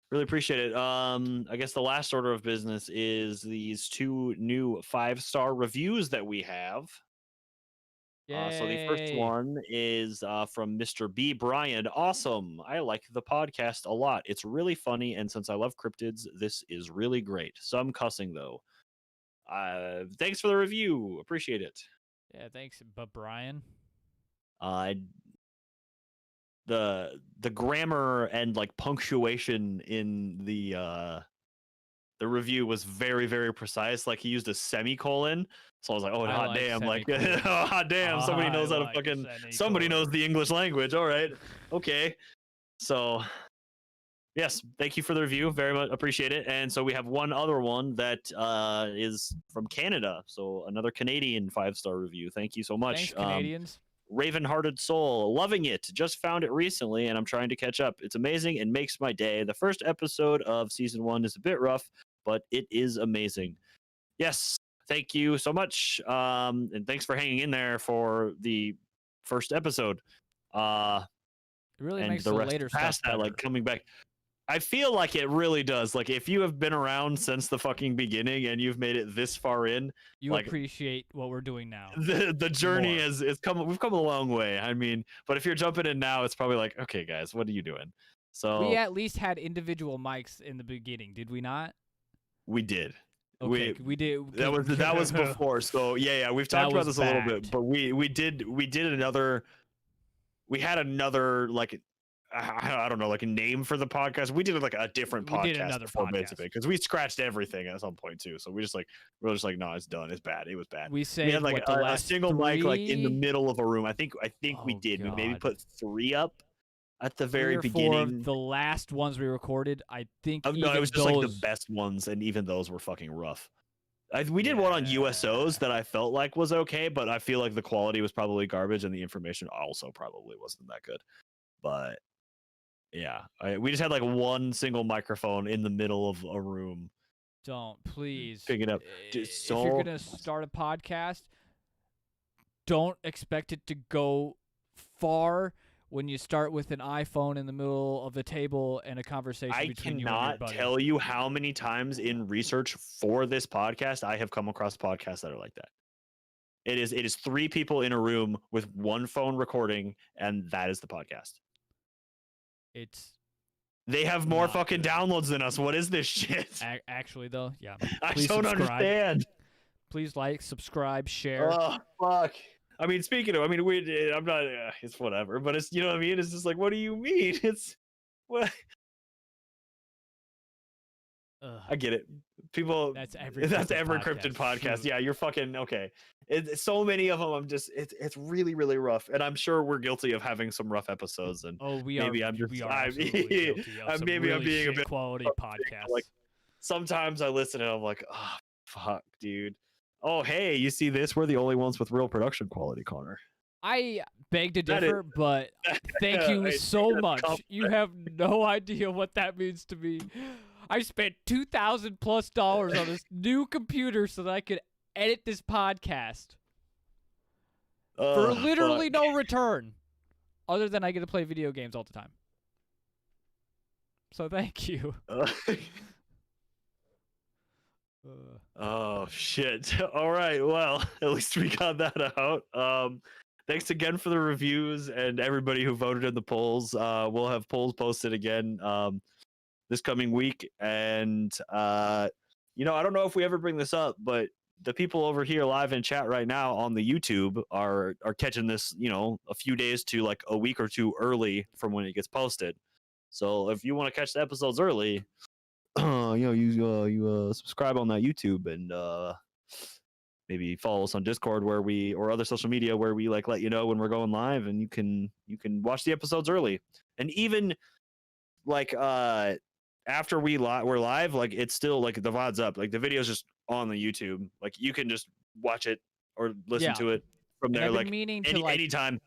Really appreciate it. I guess the last order of business is these 2 new 5-star reviews that we have. So the first Yay. one is from Mr. B. Bryan. Awesome. I like the podcast a lot. It's really funny, and since I love cryptids, this is really great. Some cussing though. Thanks for the review. Appreciate it. Yeah, thanks, but Brian. The grammar and like punctuation in the review was very, very precise. Like he used a semicolon. So I was like, oh, hot damn. Like, oh, hot damn. Somebody knows how to fucking, somebody knows the English language. All right. Okay. So, yes, thank you for the review. Very much appreciate it. And so we have one other one that is from Canada. So another Canadian 5-star review. Thank you so much. Thanks, Canadians. Raven-Hearted Soul, loving it. Just found it recently, and I'm trying to catch up. It's amazing and makes my day. The first episode of season 1 is a bit rough, but it is amazing. Yes, thank you so much, and thanks for hanging in there for the first episode. It really and makes the the rest later past stuff that, better. like coming back. I feel like it really does. Like if you have been around since the fucking beginning and you've made it this far in, You like, appreciate what we're doing now. the journey More. is come. We've come a long way. I mean, but if you're jumping in now, it's probably like, okay, guys, what are you doing? So We at least had individual mics in the beginning, did we not? we did. Okay, we did. That was before. So yeah, we've talked about this a little bit, but we did another. We had another like. I don't know, like a name for the podcast. We did like a different podcast. We did another before, podcast. basically, because we scratched everything at some point too. So we're just like, no, it's done. It's bad. It was bad. We saved We had like what, the a last single mic like in the 3? middle of a room. I think we Oh, did. We maybe God. put 3 up at the 3 very or 4 beginning. of the last ones we recorded, I think. No, it was just like the those- best ones, and even those were fucking rough. We did one on USOs that I felt like was okay, but I feel like the quality was probably garbage, and the information also probably wasn't that good. But yeah, we just had like one single microphone in the middle of a room. Don't, please. Pick it up. If you're gonna start a podcast, don't expect it to go far when you start with an iPhone in the middle of the table and a conversation I between you and your cannot buddy. tell you how many times in research for this podcast I have come across podcasts that are like that. It is 3 people in a room with one phone recording, and that is the podcast. It's They have more Not fucking good. downloads than us. What is this shit? Actually, though, yeah. I Please don't subscribe. understand. Please like, subscribe, share. Oh fuck. I mean, speaking of, I mean, I'm not. It's whatever. But it's, you know what I mean. It's just like, what do you mean? It's what. Ugh, I get it. People. that's every cryptid podcast. Shoot. Yeah, you're fucking okay. So many of them. I'm just. It's really really rough, and I'm sure we're guilty of having some rough episodes. And Oh, maybe I'm just. we are I'm, absolutely guilty of some maybe I'm really being a shit bit quality podcasts. like sometimes I listen and I'm like, oh fuck, dude. Oh hey, you see this? We're the only ones with real production quality, Connor. I beg to That differ, but thank you I so think that's much. compliment. You have no idea what that means to me. I spent $2,000+ on this new computer so that I could edit this podcast for literally no return, other than I get to play video games all the time. So thank you. Oh shit. All right. Well, at least we got that out. Thanks again for the reviews and everybody who voted in the polls. We'll have polls posted again this coming week. And you know, I don't know if we ever bring this up, but the people over here live in chat right now on the YouTube are catching this, you know, a few days to like a week or two early from when it gets posted. So if you want to catch the episodes early, you know, you subscribe on that YouTube and maybe follow us on Discord or other social media where we like let you know when we're going live, and you can watch the episodes early. And even like after we're live, like it's still like the VOD's up, like the video's just on the YouTube, like you can just watch it or listen to it from there, like meaning to like anytime.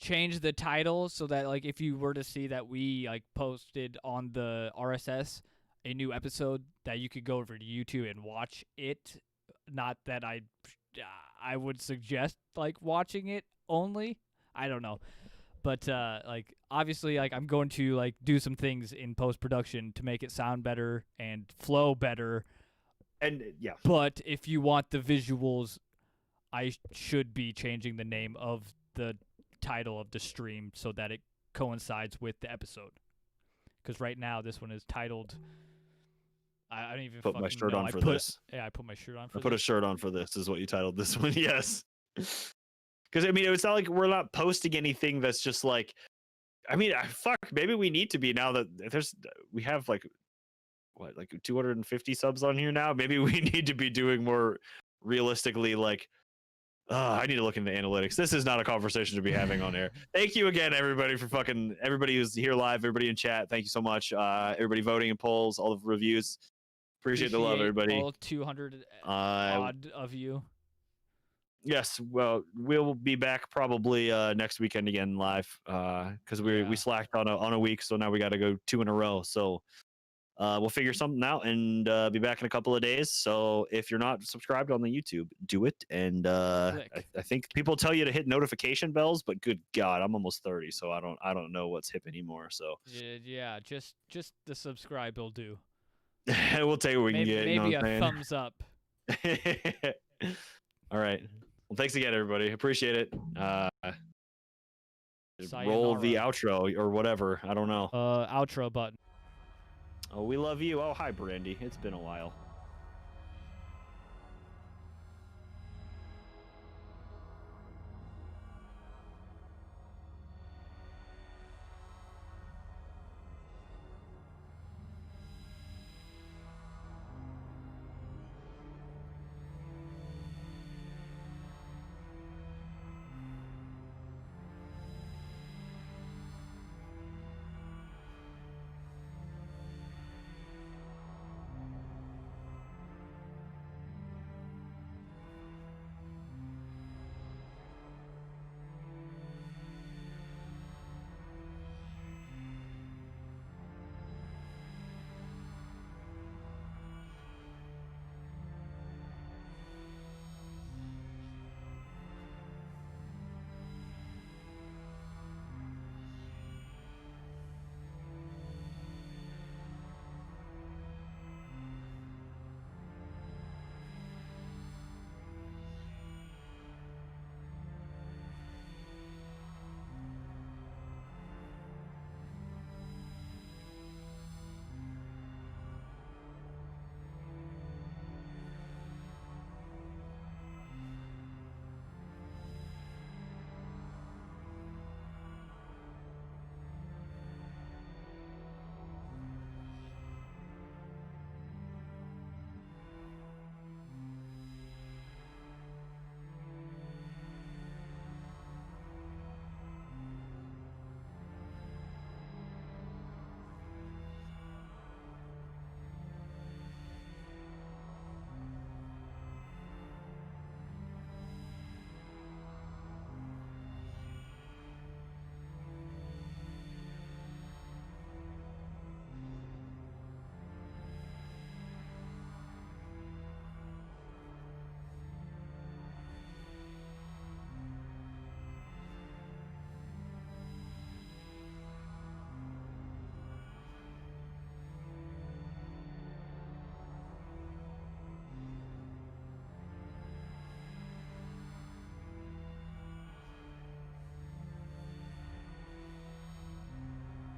change the title so that like if you were to see that we like posted on the RSS a new episode, that you could go over to YouTube and watch it. Not that I would suggest like watching it only. I don't know. But like obviously like I'm going to like do some things in post-production to make it sound better and flow better. And yeah. But if you want the visuals, I should be changing the name of the title of the stream so that it coincides with the episode. Because right now this one is titled, I don't even put my shirt know. on for this. Yeah, I put my shirt on for I put a shirt on for this is what you titled this one. Yes. Because I mean, it's not like we're not posting anything that's just like, I mean, fuck, maybe we need to be now that we have like 250 subs on here now. Maybe we need to be doing more realistically, like, I need to look into analytics. This is not a conversation to be having on air. Thank you again, everybody, for everybody who's here live, everybody in chat. Thank you so much. Everybody voting in polls, all the reviews. Appreciate the love, everybody. All 200 odd of you. Yes, well, we'll be back probably next weekend again live because we slacked on a week, so now we got to go 2 in a row. So we'll figure something out and be back in a couple of days. So if you're not subscribed on the YouTube, do it. And I think people tell you to hit notification bells, but good God, I'm almost 30, so I don't know what's hip anymore. So yeah, just the subscribe will do. We'll take what we can get. Maybe you know a thumbs up. All right. Well, thanks again, everybody. Appreciate it. Roll the outro or whatever. I don't know. Outro button. Oh, we love you. Oh, hi, Brandy. It's been a while.